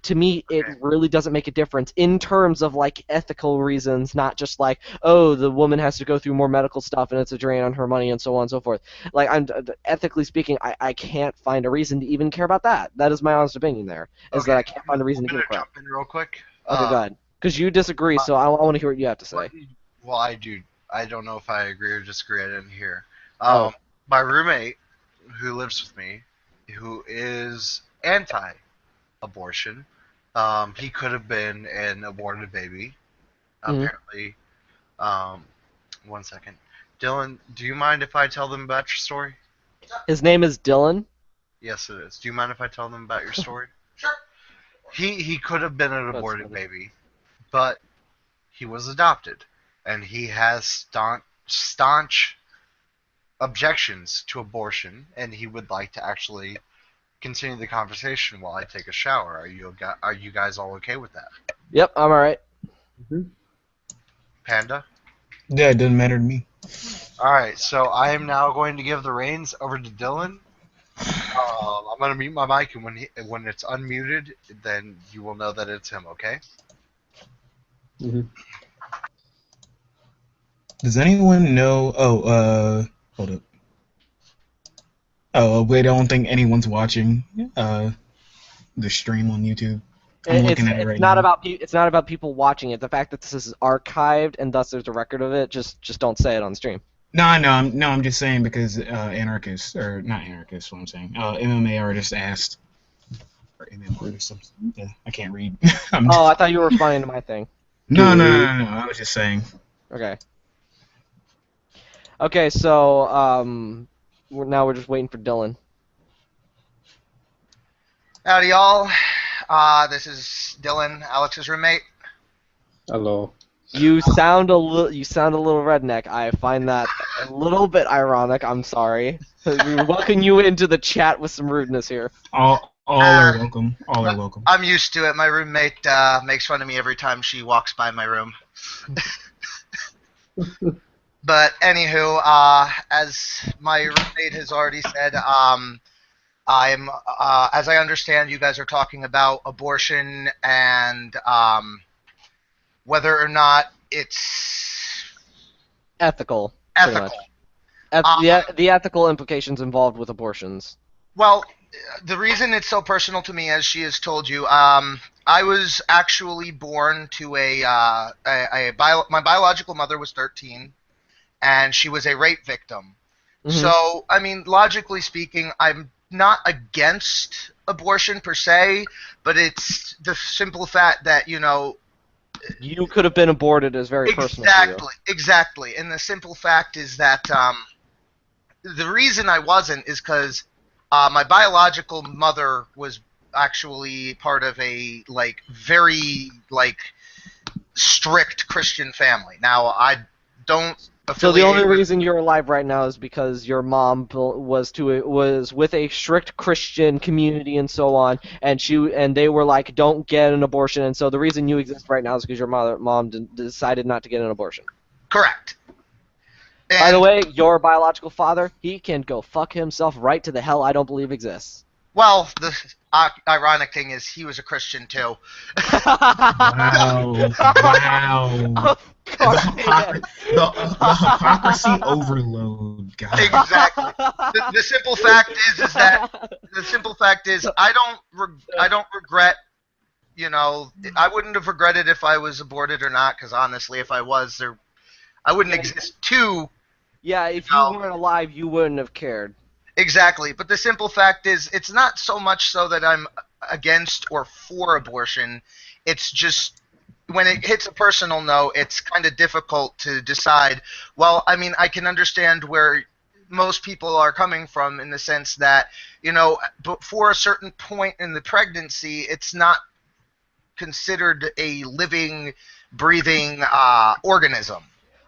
To me, it really doesn't make a difference in terms of, ethical reasons, not just oh, the woman has to go through more medical stuff and it's a drain on her money and so on and so forth. Ethically speaking, I can't find a reason to even care about that. That is my honest opinion there, is that I can't find a reason to give a crap. Jump in real quick. Okay, go ahead. Because you disagree, so I want to hear what you have to say. Well, I do. I don't know if I agree or disagree. I didn't hear. Oh. My roommate, who lives with me, who is anti-abortion, he could have been an aborted baby. Mhm. Apparently, um, one second, Dylan, do you mind if I tell them about your story? His name is Dylan. Yes, it is. Do you mind if I tell them about your story? Sure. He could have been an That's aborted funny. baby, but he was adopted, and he has staunch objections to abortion, and he would like to actually continue the conversation while I take a shower. Are you guys all okay with that? Yep, I'm alright. Panda? Yeah, it doesn't matter to me. Alright, so I am now going to give the reins over to Dylan. I'm going to mute my mic, and when it's unmuted, then you will know that it's him, okay? Does anyone know? Hold up. Oh, wait, I don't think anyone's watching the stream on YouTube. I'm looking at it right now. It's not about people watching it. The fact that this is archived and thus there's a record of it, just don't say it on stream. No, I'm just saying because anarchists, or not anarchists, what I'm saying. MMA artists asked. Or MMA artists, yeah, I can't read. I thought you were replying to my thing. No, I was just saying. Okay. Okay, so now we're just waiting for Dylan. Howdy, y'all. This is Dylan, Alex's roommate. Hello. You sound a little redneck. I find that a little bit ironic. I'm sorry. We're welcoming you into the chat with some rudeness here. All are welcome. All are welcome. I'm used to it. My roommate makes fun of me every time she walks by my room. But anywho, as my roommate has already said, I'm as I understand, you guys are talking about abortion and whether or not it's Ethical. ethical. The ethical implications involved with abortions. Well, the reason it's so personal to me, as she has told you, I was actually born to my biological mother was 13, and she was a rape victim. Mm-hmm. So, I mean, logically speaking, I'm not against abortion per se, but it's the simple fact that, you could have been aborted is very personal to you. Exactly. And the simple fact is that the reason I wasn't is because my biological mother was actually part of a very strict Christian family. Now I don't affiliate. So the only reason you're alive right now is because your mom was with a strict Christian community and so on, and they were like, don't get an abortion, and so the reason you exist right now is because your mom decided not to get an abortion. Correct. And by the way, your biological father, he can go fuck himself right to the hell I don't believe exists. Well, the ironic thing is he was a Christian too. Wow. The hypocrisy overload, guys. Exactly. The simple fact is I don't regret. I wouldn't have regretted if I was aborted or not, because honestly, if I was, I wouldn't exist too. Yeah, if you weren't alive, you wouldn't have cared. Exactly, but the simple fact is, it's not so much so that I'm against or for abortion. It's just when it hits a personal note, it's kind of difficult to decide. Well, I mean, I can understand where most people are coming from in the sense that, before a certain point in the pregnancy, it's not considered a living, breathing organism.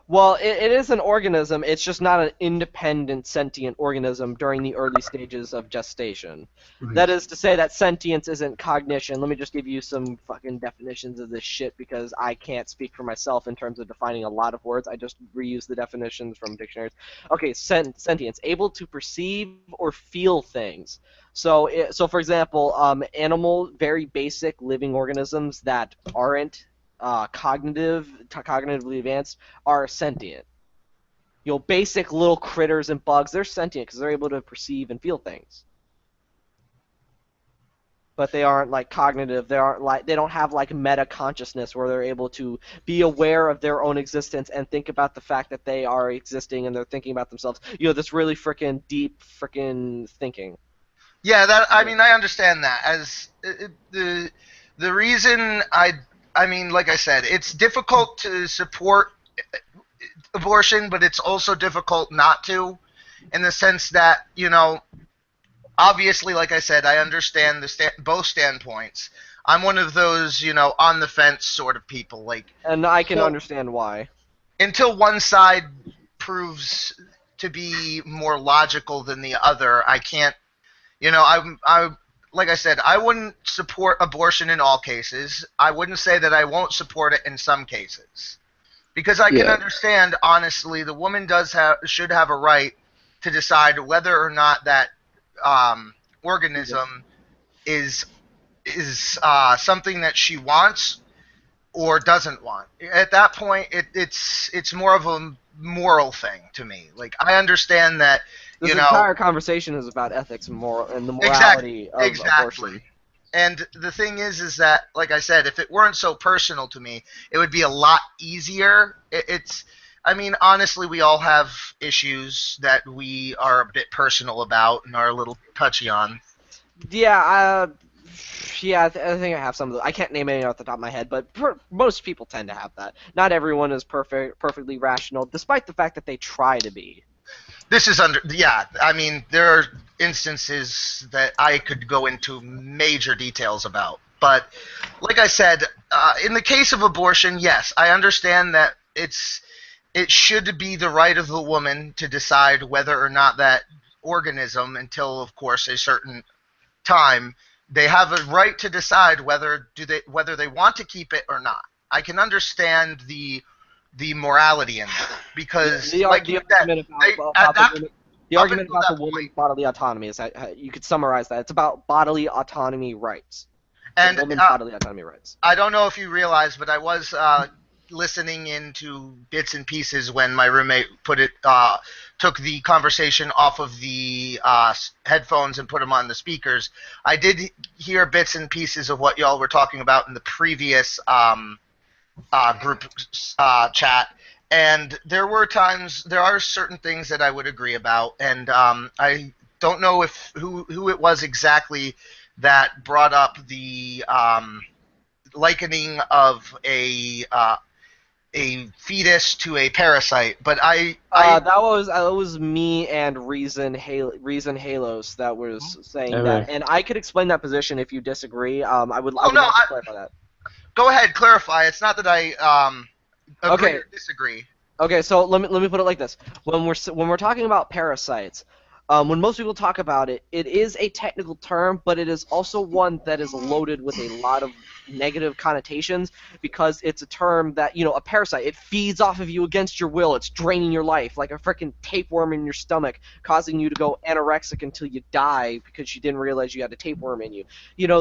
Well, it is an organism. It's just not an independent sentient organism during the early stages of gestation. Right. That is to say that sentience isn't cognition. Let me just give you some fucking definitions of this shit because I can't speak for myself in terms of defining a lot of words. I just reuse the definitions from dictionaries. Okay, sentience, able to perceive or feel things. So for example, very basic living organisms that aren't cognitively advanced are sentient. Basic little critters and bugs, they're sentient because they're able to perceive and feel things. but they aren't like cognitive. They don't have like meta consciousness where they're able to be aware of their own existence and think about the fact that they are existing and they're thinking about themselves. This really freaking deep freaking thinking. Yeah, I mean, I understand that. As the reason I mean, like I said, it's difficult to support abortion, but it's also difficult not to, in the sense that, obviously, like I said, I understand both standpoints. I'm one of those, on the fence sort of people. Like, and I can understand why. Until one side proves to be more logical than the other, I can't. I like I said, I wouldn't support abortion in all cases. I wouldn't say that I won't support it in some cases, because I can understand, honestly, the woman should have a right to decide whether or not that organism is something that she wants or doesn't want. At that point, it's more of a moral thing to me. Like, I understand that this entire conversation is about ethics and the morality of abortion. And the thing is that, like I said, if it weren't so personal to me, it would be a lot easier. I mean, honestly, we all have issues that we are a bit personal about and are a little touchy on. Yeah, I think I have some of those. I can't name any off the top of my head, but most people tend to have that. Not everyone is perfectly rational, despite the fact that they try to be. I mean, there are instances that I could go into major details about. But, like I said, in the case of abortion, yes, I understand that it should be the right of the woman to decide whether or not that organism, until, of course, a certain time, they have a right to decide whether they want to keep it or not. I can understand the morality in that, because the argument about the woman's bodily autonomy is that you could summarize that. It's about bodily autonomy rights. And women's bodily autonomy rights. I don't know if you realize, but I was listening into bits and pieces when my roommate took the conversation off of the headphones and put them on the speakers. I did hear bits and pieces of what y'all were talking about in the previous group chat, and there are certain things that I would agree about, and I don't know who it was exactly that brought up the likening of a fetus to a parasite, but that was me and Reason Halos that was saying that, and I could explain that position if you disagree. I would like to clarify that. Go ahead, clarify. It's not that I agree or disagree. Okay, so let me put it like this: when we're talking about parasites, when most people talk about it, it is a technical term, but it is also one that is loaded with a lot of negative connotations, because it's a term that, a parasite, it feeds off of you against your will. It's draining your life like a freaking tapeworm in your stomach, causing you to go anorexic until you die because you didn't realize you had a tapeworm in you.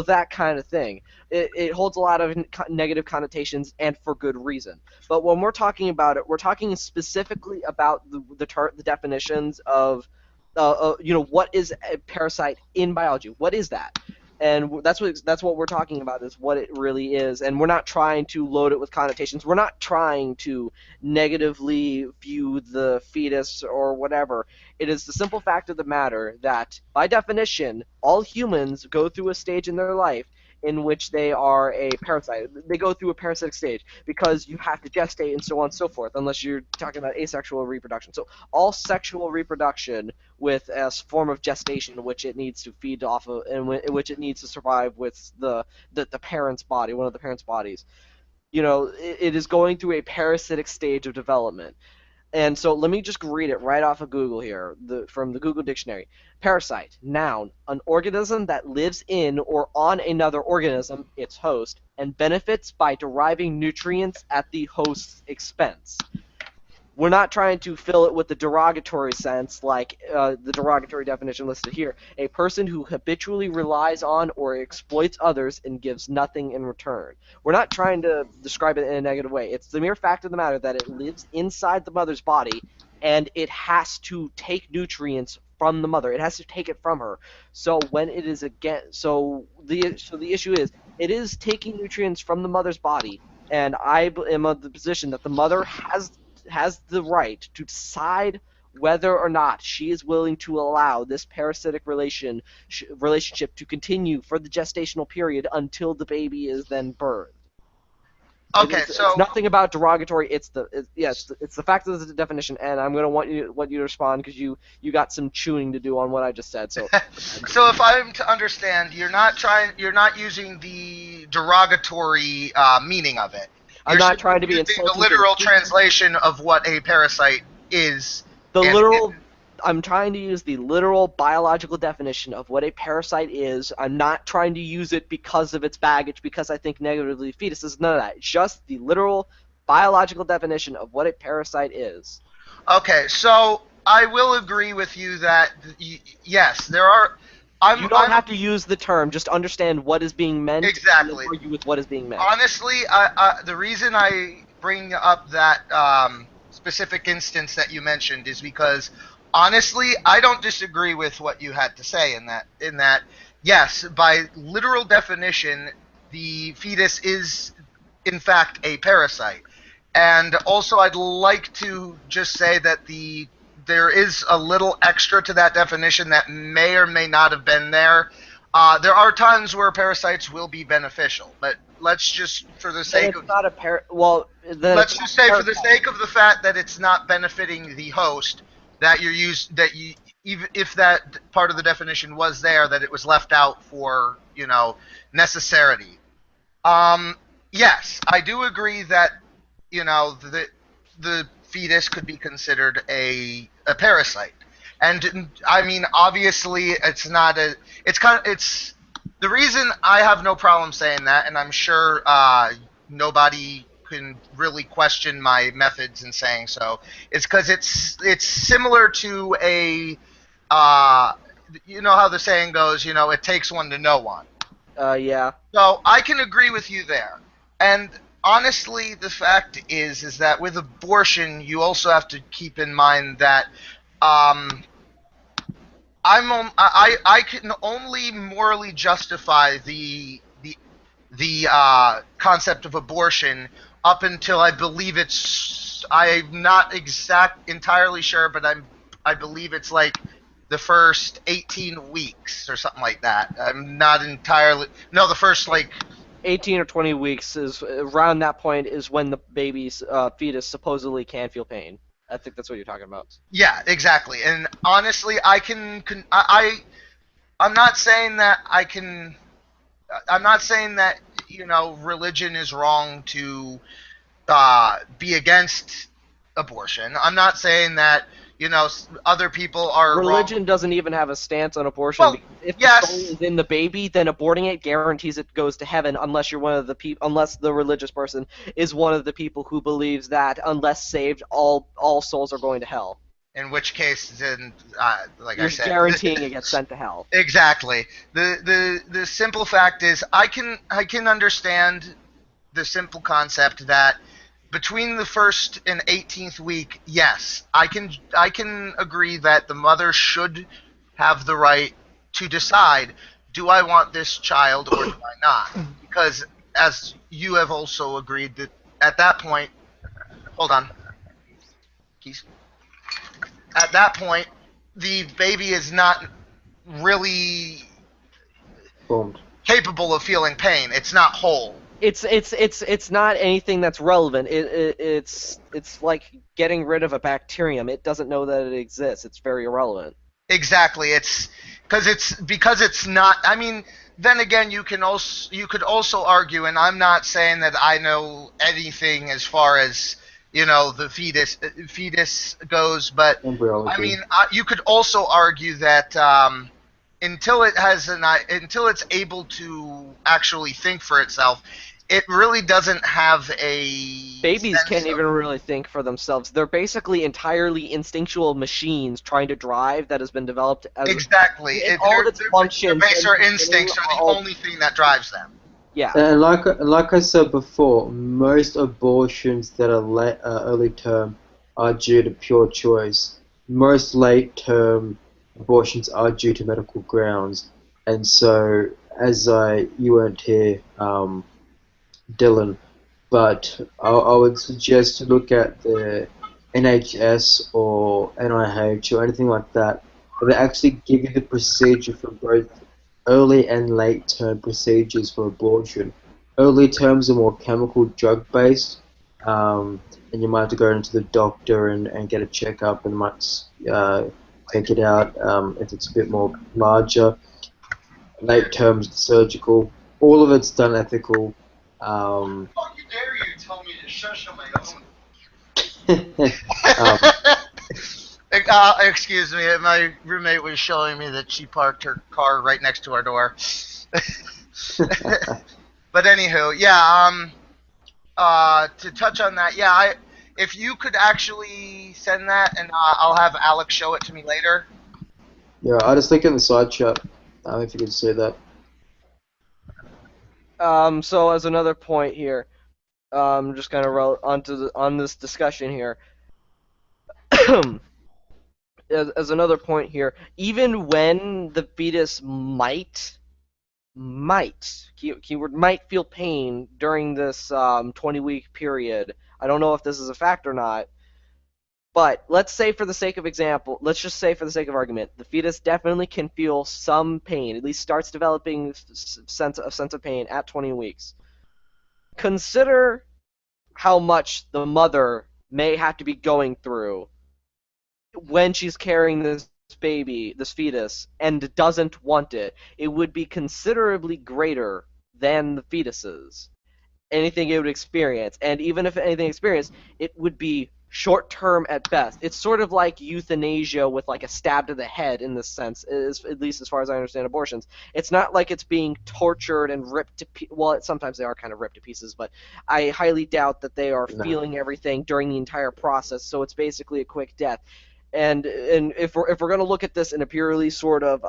That kind of thing. It holds a lot of negative connotations, and for good reason. But when we're talking about it, we're talking specifically about the definitions of what is a parasite in biology? What is that? And that's what we're talking about, is what it really is. And we're not trying to load it with connotations. We're not trying to negatively view the fetus or whatever. It is the simple fact of the matter that, by definition, all humans go through a stage in their life in which they are a parasite. They go through a parasitic stage because you have to gestate and so on and so forth, unless you're talking about asexual reproduction. So all sexual reproduction with a form of gestation, which it needs to feed off of, and which it needs to survive with the parent's body, one of the parent's bodies. It is going through a parasitic stage of development. And so let me just read it right off of Google here, from the Google Dictionary. Parasite, noun, an organism that lives in or on another organism, its host, and benefits by deriving nutrients at the host's expense. We're not trying to fill it with the derogatory sense, like the derogatory definition listed here. A person who habitually relies on or exploits others and gives nothing in return. We're not trying to describe it in a negative way. It's the mere fact of the matter that it lives inside the mother's body, and it has to take nutrients from the mother. It has to take it from her. So when it is the issue is it is taking nutrients from the mother's body, and I am of the position that the mother has the right to decide whether or not she is willing to allow this parasitic relationship to continue for the gestational period until the baby is then birthed. Okay, It's so nothing about derogatory. It's the fact that it's a definition, and I'm gonna want you to respond because you got some chewing to do on what I just said. So so if I'm to understand, you're not using the derogatory meaning of it. I'm not trying to be using insulting. the literal translation of what a parasite is. I'm trying to use the literal biological definition of what a parasite is. I'm not trying to use it because of its baggage, because I think negatively of fetuses. None of that. It's just the literal biological definition of what a parasite is. Okay, so I will agree with you that yes, there are. You don't have to use the term. Just understand what is being meant. Exactly. And argue with what is being meant. Honestly, the reason I bring up that specific instance that you mentioned is because, honestly, I don't disagree with what you had to say in that, yes, by literal definition, the fetus is, in fact, a parasite. And also, I'd like to just say that there is a little extra to that definition that may or may not have been there. There are times where parasites will be beneficial, but let's just, for the sake of... let's just say, for the sake of the fact that it's not benefiting the host, even if that part of the definition was there, that it was left out for, necessity. Yes, I do agree that, the fetus could be considered a parasite. And I mean, obviously, it's not a. It's the reason I have no problem saying that, and I'm sure nobody can really question my methods in saying so. Is because it's similar to a. You know how the saying goes. It takes one to know one. Yeah. So I can agree with you there, and honestly, the fact is that with abortion, you also have to keep in mind that. I can only morally justify the concept of abortion up until I believe I'm not entirely sure, but I believe it's like the first 18 weeks or something like that. I'm not entirely the first 18 or 20 weeks is around that point is when the baby's fetus supposedly can feel pain. I think that's what you're talking about. Yeah, exactly. And honestly, I'm not saying that I'm not saying that religion is wrong to be against abortion. I'm not saying that other people are religion wrong. Doesn't even have a stance on abortion. Well, if yes. the soul is in the baby, then aborting it guarantees it goes to heaven, unless you're one of the unless the religious person is one of the people who believes that unless saved, all souls are going to hell. In which case, then, you're I said, guaranteeing it gets sent to hell. Exactly. The simple fact is, I can understand the simple concept that between the first and 18th week, yes, I can agree that the mother should have the right to decide, do I want this child or do I not? Because as you have also agreed that at that point, hold on, Keys. At that point, the baby is not really capable of feeling pain. It's not whole. It's not anything that's relevant. It's like getting rid of a bacterium. It doesn't know that it exists. It's very irrelevant. Exactly. It's because it's not. I mean, then again, you could also argue, and I'm not saying that I know anything as far as the fetus goes, but embryology. I mean, you could also argue that until it's able to actually think for itself, it really doesn't have a. Babies can't even really think for themselves. They're basically entirely instinctual machines trying to drive that has been developed as exactly. All of its functions. Their baser instincts are the only thing that drives them. Yeah. And like I said before, most abortions that are early term are due to pure choice. Most late term abortions are due to medical grounds, and so as you weren't here, Dylan, but I would suggest to look at the NHS or NIH or anything like that. They actually give you the procedure for both early and late term procedures for abortion. Early terms are more chemical drug based, and you might have to go into the doctor and get a checkup and might take it out if it's a bit more larger. Late terms surgical. All of it's done ethical. Oh, you dare you tell me to shush on my own. Excuse me, my roommate was showing me that she parked her car right next to our door. But anywho, yeah, to touch on that, yeah, if you could actually send that, and I'll have Alex show it to me later. Yeah, I just link in the side chat. If you could see that. So as another point here, just kind of on this discussion here. as another point here, even when the fetus might keyword might feel pain during this 20-week period. I don't know if this is a fact or not, but let's say for the sake of argument, the fetus definitely can feel some pain, at least starts developing a sense of pain at 20 weeks. Consider how much the mother may have to be going through when she's carrying this baby, this fetus, and doesn't want it. It would be considerably greater than the fetuses. Anything it would experience. And even if anything experienced, it would be short-term at best. It's sort of like euthanasia with like a stab to the head in this sense, at least as far as I understand abortions. It's not like it's being tortured and ripped to pieces. Well, sometimes they are kind of ripped to pieces, but I highly doubt that they are feeling everything during the entire process, so it's basically a quick death. And if we're going to look at this in a purely sort of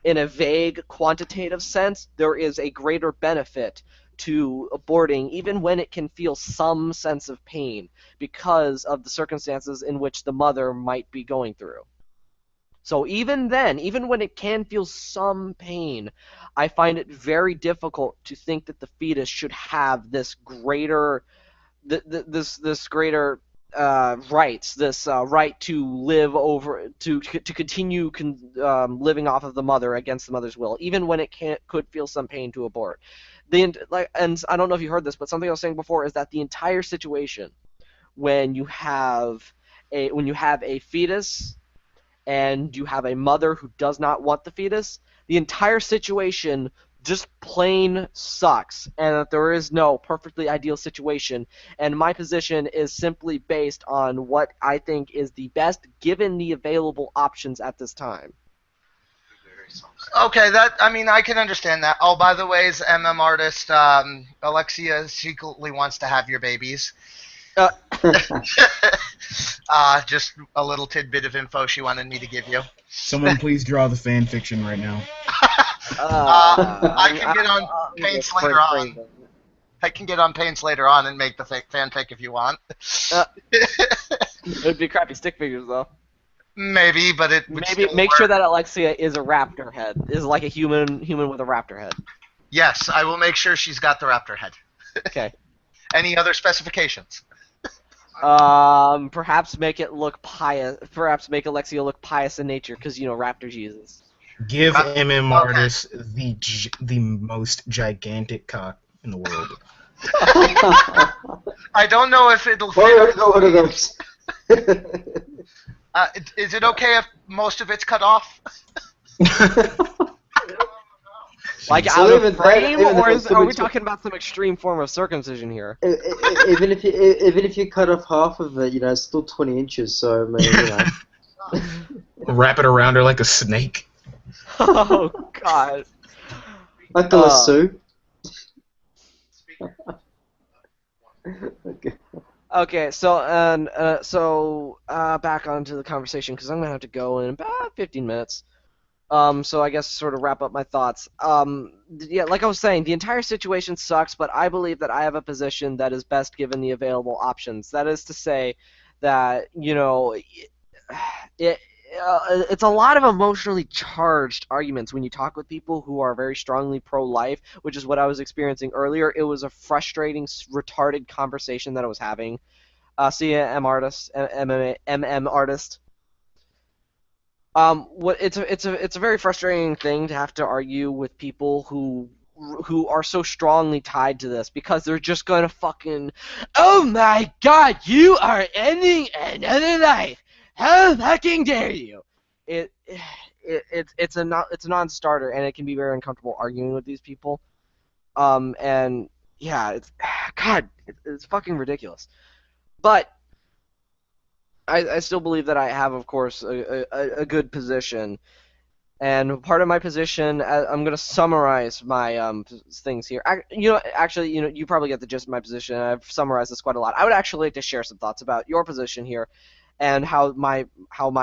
in a vague quantitative sense, there is a greater benefit to aborting, even when it can feel some sense of pain, because of the circumstances in which the mother might be going through. So even then, even when it can feel some pain, I find it very difficult to think that the fetus should have this greater, this greater rights, this right to live over, to continue living off of the mother against the mother's will, even when it could feel some pain to abort. And I don't know if you heard this, but something I was saying before is that the entire situation, when you have a fetus and you have a mother who does not want the fetus, the entire situation just plain sucks, and that there is no perfectly ideal situation. And my position is simply based on what I think is the best given the available options at this time. Okay, I can understand that. Oh, by the way, as MM artist, Alexia secretly wants to have your babies. Just a little tidbit of info she wanted me to give you. Someone please draw the fan fiction right now. I can get on Paints later on. I can get on Paints later on and make the fanfic if you want. It would be crappy stick figures though. Maybe, but it would maybe still make work. sure that Alexia is a raptor head, is like a human with a raptor head. Yes, I will make sure she's got the raptor head. Okay. Any other specifications? Perhaps make it look pious. Perhaps make Alexia look pious in nature, because raptor Jesus. Give MM artists the most gigantic cock in the world. I don't know if it'll fit. What are those? Is it okay if most of it's cut off? Like So out even of frame, that- even or if are we it's- talking about some extreme form of circumcision here? Even if you cut off half of it, it's still 20 inches. So I mean, Wrap it around her like a snake. Oh God. like a lasso. Okay. Okay, so back onto the conversation, because I'm gonna have to go in about 15 minutes. So I guess to sort of wrap up my thoughts. Yeah, like I was saying, the entire situation sucks, but I believe that I have a position that is best given the available options. That is to say, that it's a lot of emotionally charged arguments when you talk with people who are very strongly pro-life, which is what I was experiencing earlier. It was a frustrating, retarded conversation that I was having. See ya, M artist, MM artist. It's a very frustrating thing to have to argue with people who are so strongly tied to this because they're just gonna fucking, oh my god, you are ending another life. How fucking dare you? It's a non-starter, and it can be very uncomfortable arguing with these people. And yeah, it's fucking ridiculous. But I still believe that I have, of course, a good position. And part of my position, I'm going to summarize my things here. Actually, you probably get the gist of my position. I've summarized this quite a lot. I would actually like to share some thoughts about your position here, and how my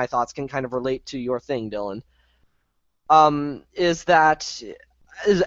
thoughts can kind of relate to your thing, Dylan. Is that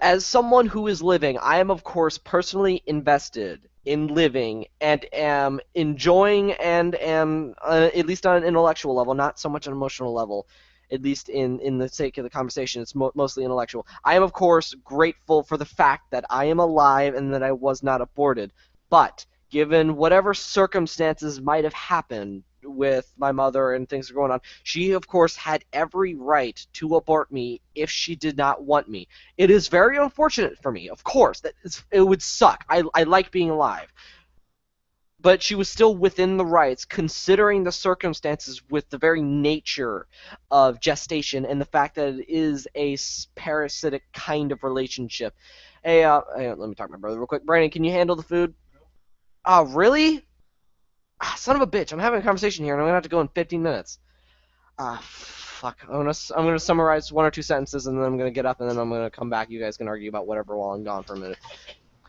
as someone who is living, I am of course personally invested in living and am enjoying and am at least on an intellectual level, not so much an emotional level. At least in the sake of the conversation, it's mostly intellectual. I am, of course, grateful for the fact that I am alive and that I was not aborted. But given whatever circumstances might have happened with my mother and things are going on, she, of course, had every right to abort me if she did not want me. It is very unfortunate for me, of course. It would suck. I like being alive. But she was still within the rights, considering the circumstances with the very nature of gestation and the fact that it is a parasitic kind of relationship. Hey, let me talk to my brother real quick. Brandon, can you handle the food? Oh, really? Ah, son of a bitch, I'm having a conversation here and I'm going to have to go in 15 minutes. Ah, fuck. I'm gonna summarize one or two sentences and then I'm going to get up and then I'm going to come back. You guys can argue about whatever while I'm gone for a minute.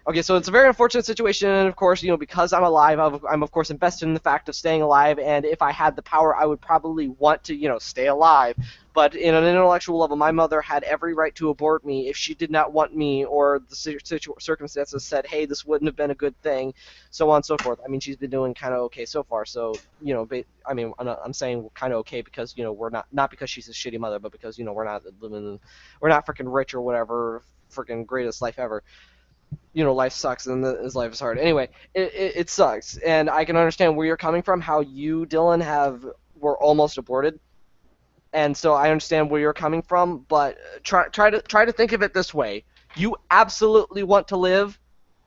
Okay, so it's a very unfortunate situation, and of course, because I'm alive, I'm of course invested in the fact of staying alive, and if I had the power, I would probably want to, stay alive. But in an intellectual level, my mother had every right to abort me if she did not want me, or the circumstances said, hey, this wouldn't have been a good thing, so on and so forth. I mean, she's been doing kind of okay so far, so, I'm saying kind of okay because, we're not because she's a shitty mother, but because, we're not freaking rich or whatever, freaking greatest life ever. Life sucks and this life is hard. Anyway, it sucks, and I can understand where you're coming from, how you, Dylan, were almost aborted, and so I understand where you're coming from. But try to think of it this way: you absolutely want to live,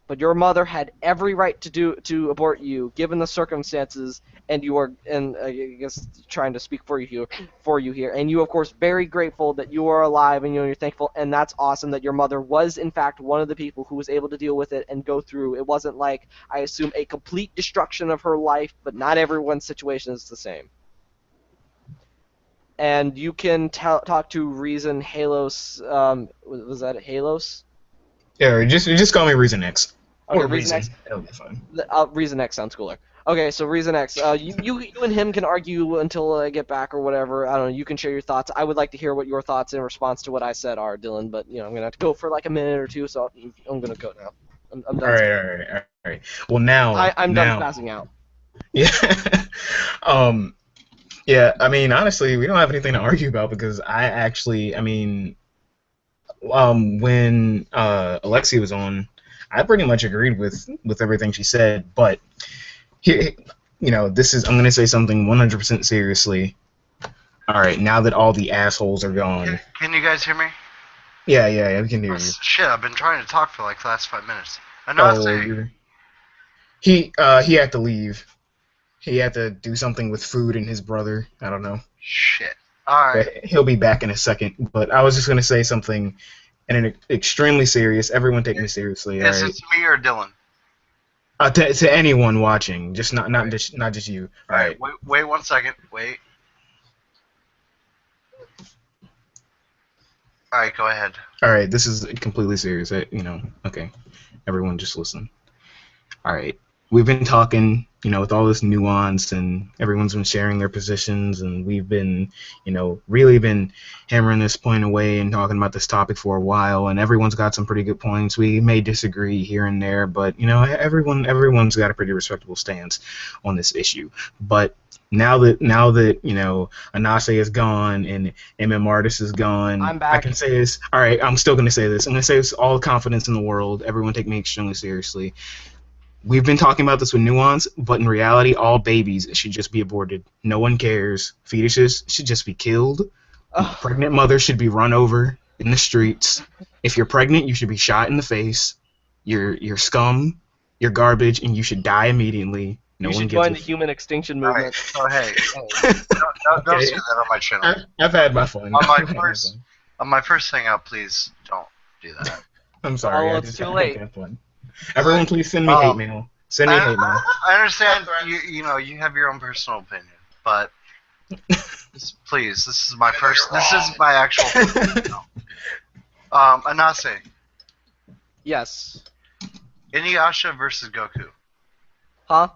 but your mother had every right to abort you, given the circumstances, and I guess trying to speak for you here, and you of course very grateful that you are alive, and you're thankful, and that's awesome that your mother was in fact one of the people who was able to deal with it and go through. It wasn't like, I assume, a complete destruction of her life, but not everyone's situation is the same. And you can talk to Reason Halos. Was that Halos? Yeah, just call me Reason X. Okay, Or Reason X. That'll be fine. Reason X sounds cooler. Okay, so Reason X, you and him can argue until I get back or whatever. I don't know. You can share your thoughts. I would like to hear what your thoughts in response to what I said are, Dylan. But I'm gonna have to go for like a minute or two, so I'm gonna go now. I'm done. All right. Well, now I'm done passing out. Yeah. Yeah. I mean, honestly, we don't have anything to argue about because when Alexia was on, I pretty much agreed with everything she said, but here, I'm going to say something 100% seriously. All right, now that all the assholes are gone. Can you guys hear me? Yeah, we can hear you. Shit, I've been trying to talk for like the last 5 minutes. I know. He had to leave. He had to do something with food and his brother. I don't know. Shit. All right. But he'll be back in a second. But I was just going to say something. And an extremely serious. Everyone take me seriously. Is it me or Dylan? To anyone watching, just not just you. All right. Wait 1 second. Wait. All right, go ahead. All right, this is completely serious. Okay. Everyone, just listen. All right. we've been talking, with all this nuance, and everyone's been sharing their positions, and we've been, really been hammering this point away and talking about this topic for a while, and everyone's got some pretty good points. We may disagree here and there, but everyone's got a pretty respectable stance on this issue. But now that Anase is gone and Artist is gone, I'm back. I can say this. All right, I'm still going to say this. I'm going to say this with all the confidence in the world. Everyone take me extremely seriously. We've been talking about this with nuance, but in reality, all babies should just be aborted. No one cares. Fetuses should just be killed. Pregnant mothers should be run over in the streets. If you're pregnant, you should be shot in the face. You're scum. You're garbage, and you should die immediately. No You one should gives join a the human extinction All movement. right. So hey, don't say that on my channel. I've had my fun. On my first thing out, please don't do that. I'm sorry. Oh, I it's just too had late. fun. Everyone, please send me hate mail. Send me hate mail. I understand you have your own personal opinion, but please, this is my actual opinion. Anase, Yes. Inuyasha versus Goku. Huh?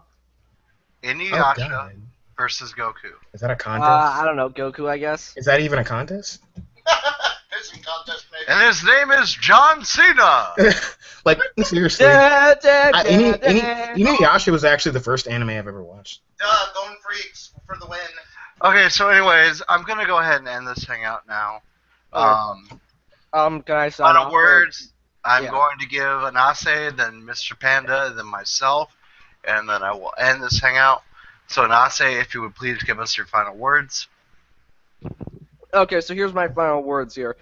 Inuyasha God. versus Goku. Is that a contest? I don't know. Goku, I guess. Is that even a contest? Pissing contest, maybe. And his name is John Cena. Like, seriously. Inuyasha was actually the first anime I've ever watched. Bone Freaks for the win. Okay, so anyways, I'm gonna go ahead and end this hangout now. Can I sign Final off? words. I'm Yeah. going to give Anase, then Mr. Panda, then myself, and then I will end this hangout. So Anase, if you would please give us your final words. Okay, so here's my final words here.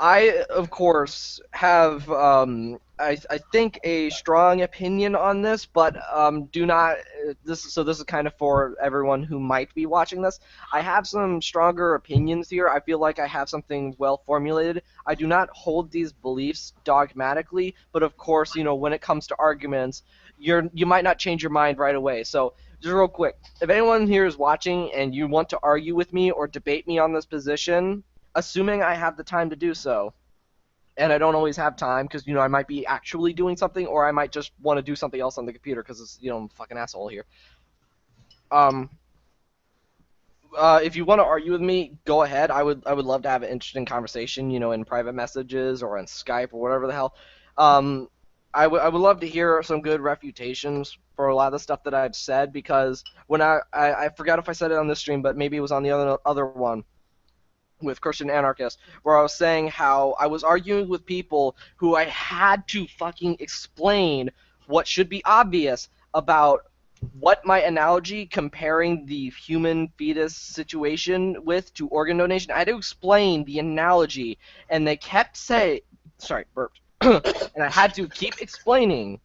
I, of course, have, I think, a strong opinion on this, but do not, this is kind of for everyone who might be watching this. I have some stronger opinions here. I feel like I have something well formulated. I do not hold these beliefs dogmatically, but of course, when it comes to arguments, you might not change your mind right away. So, just real quick, if anyone here is watching and you want to argue with me or debate me on this position, assuming I have the time to do so, and I don't always have time because, I might be actually doing something, or I might just want to do something else on the computer because I'm a fucking asshole here. If you want to argue with me, go ahead. I would love to have an interesting conversation, in private messages or on Skype or whatever the hell. I would love to hear some good refutations for a lot of the stuff that I've said, because when I forgot if I said it on this stream, but maybe it was on the other one with Christian Anarchist, where I was saying how I was arguing with people who I had to fucking explain what should be obvious about what my analogy comparing the human fetus situation to organ donation. I had to explain the analogy, and they kept saying, sorry, burped. And I had to keep explaining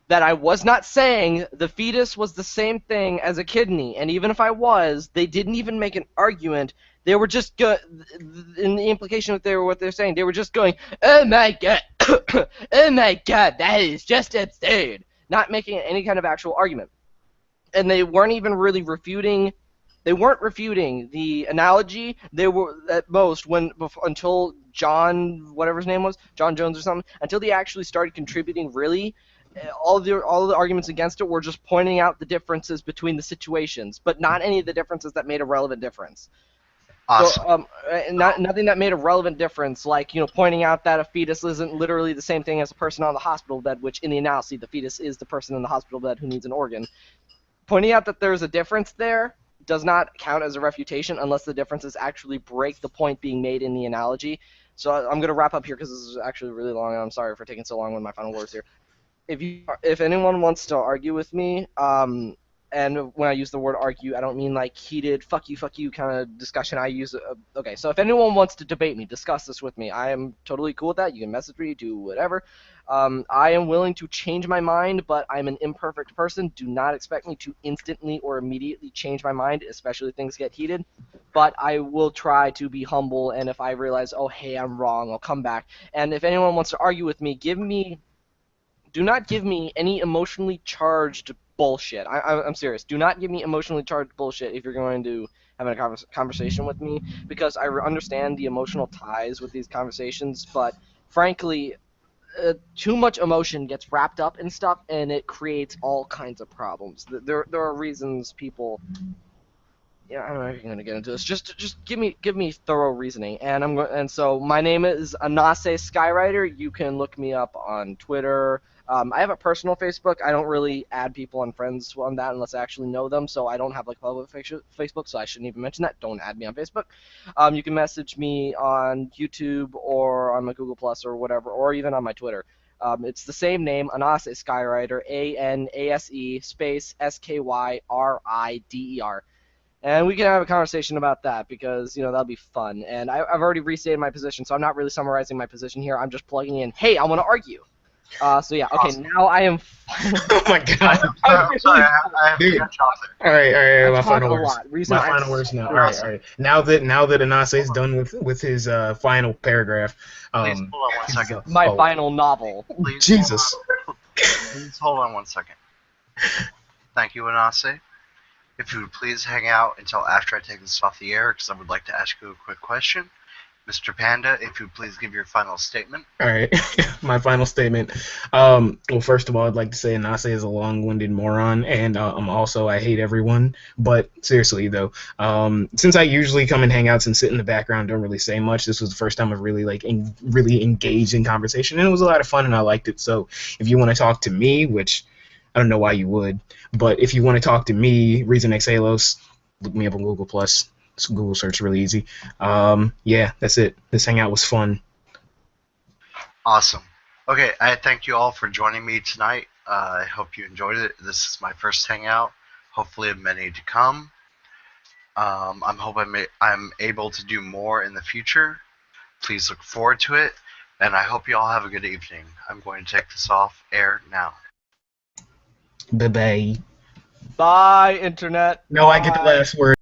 that I was not saying the fetus was the same thing as a kidney, and even if I was, they didn't even make an argument. They were just in the implication of what they're saying, they were just going, "Oh my god, oh my god, that is just absurd," not making any kind of actual argument. And they weren't even really refuting. They weren't refuting the analogy. They were at most until John, whatever his name was, John Jones or something, until they actually started contributing. Really, all the arguments against it were just pointing out the differences between the situations, but not any of the differences that made a relevant difference. Awesome. So, nothing that made a relevant difference, like pointing out that a fetus isn't literally the same thing as a person on the hospital bed, which in the analogy the fetus is the person in the hospital bed who needs an organ. Pointing out that there's a difference there does not count as a refutation unless the differences actually break the point being made in the analogy. So I'm going to wrap up here because this is actually really long, and I'm sorry for taking so long with my final words here. If anyone wants to argue with me, and when I use the word argue, I don't mean like heated, fuck you kind of discussion. I use, okay, so if anyone wants to debate me, discuss this with me, I am totally cool with that. You can message me, do whatever. I am willing to change my mind, but I'm an imperfect person. Do not expect me to instantly or immediately change my mind, especially if things get heated. But I will try to be humble, and if I realize, oh, hey, I'm wrong, I'll come back. And if anyone wants to argue with me, do not give me any emotionally charged bullshit. I'm serious. Do not give me emotionally charged bullshit if you're going to have a conversation with me, because I understand the emotional ties with these conversations, but frankly, too much emotion gets wrapped up in stuff, and it creates all kinds of problems. There are reasons people. Yeah, I'm not even gonna get into this. Just give me thorough reasoning, and so my name is Anase Skywriter. You can look me up on Twitter. I have a personal Facebook. I don't really add people and friends on that unless I actually know them. So I don't have like public Facebook, so I shouldn't even mention that. Don't add me on Facebook. You can message me on YouTube or on my Google Plus or whatever, or even on my Twitter. It's the same name, Anase Skywriter, ANASE space SKYRIDER. And we can have a conversation about that because, that'll be fun. And I've already restated my position, so I'm not really summarizing my position here. I'm just plugging in, hey, I want to argue. So yeah, okay, Awesome. now I am. Oh my god. I'm sorry, I have to Dude. catch off there. All right. I My talk final a words. lot. Reason My I- final words now. All right. Now that Anase is done with his final paragraph. Please hold on one second. My Oh. final novel. Please, Jesus. Please hold on 1 second. Thank you, Anase. If you would please hang out until after I take this off the air, because I would like to ask you a quick question. Mr. Panda, if you would please give your final statement. All right, my final statement. Well, first of all, I'd like to say Anase is a long-winded moron, and also I hate everyone. But seriously, though, since I usually come and hang out and sit in the background, don't really say much. This was the first time I've really really engaged in conversation, and it was a lot of fun, and I liked it. So, if you want to talk to me, which I don't know why you would, but if you want to talk to me, Reason X Halos, look me up on Google Plus. Google search really easy. Yeah, that's it. This hangout was fun. Awesome. Okay, I thank you all for joining me tonight. I hope you enjoyed it. This is my first hangout. Hopefully, many to come. I'm able to do more in the future. Please look forward to it, and I hope you all have a good evening. I'm going to take this off air now. Bye bye. Bye, Internet. No, I get the last word.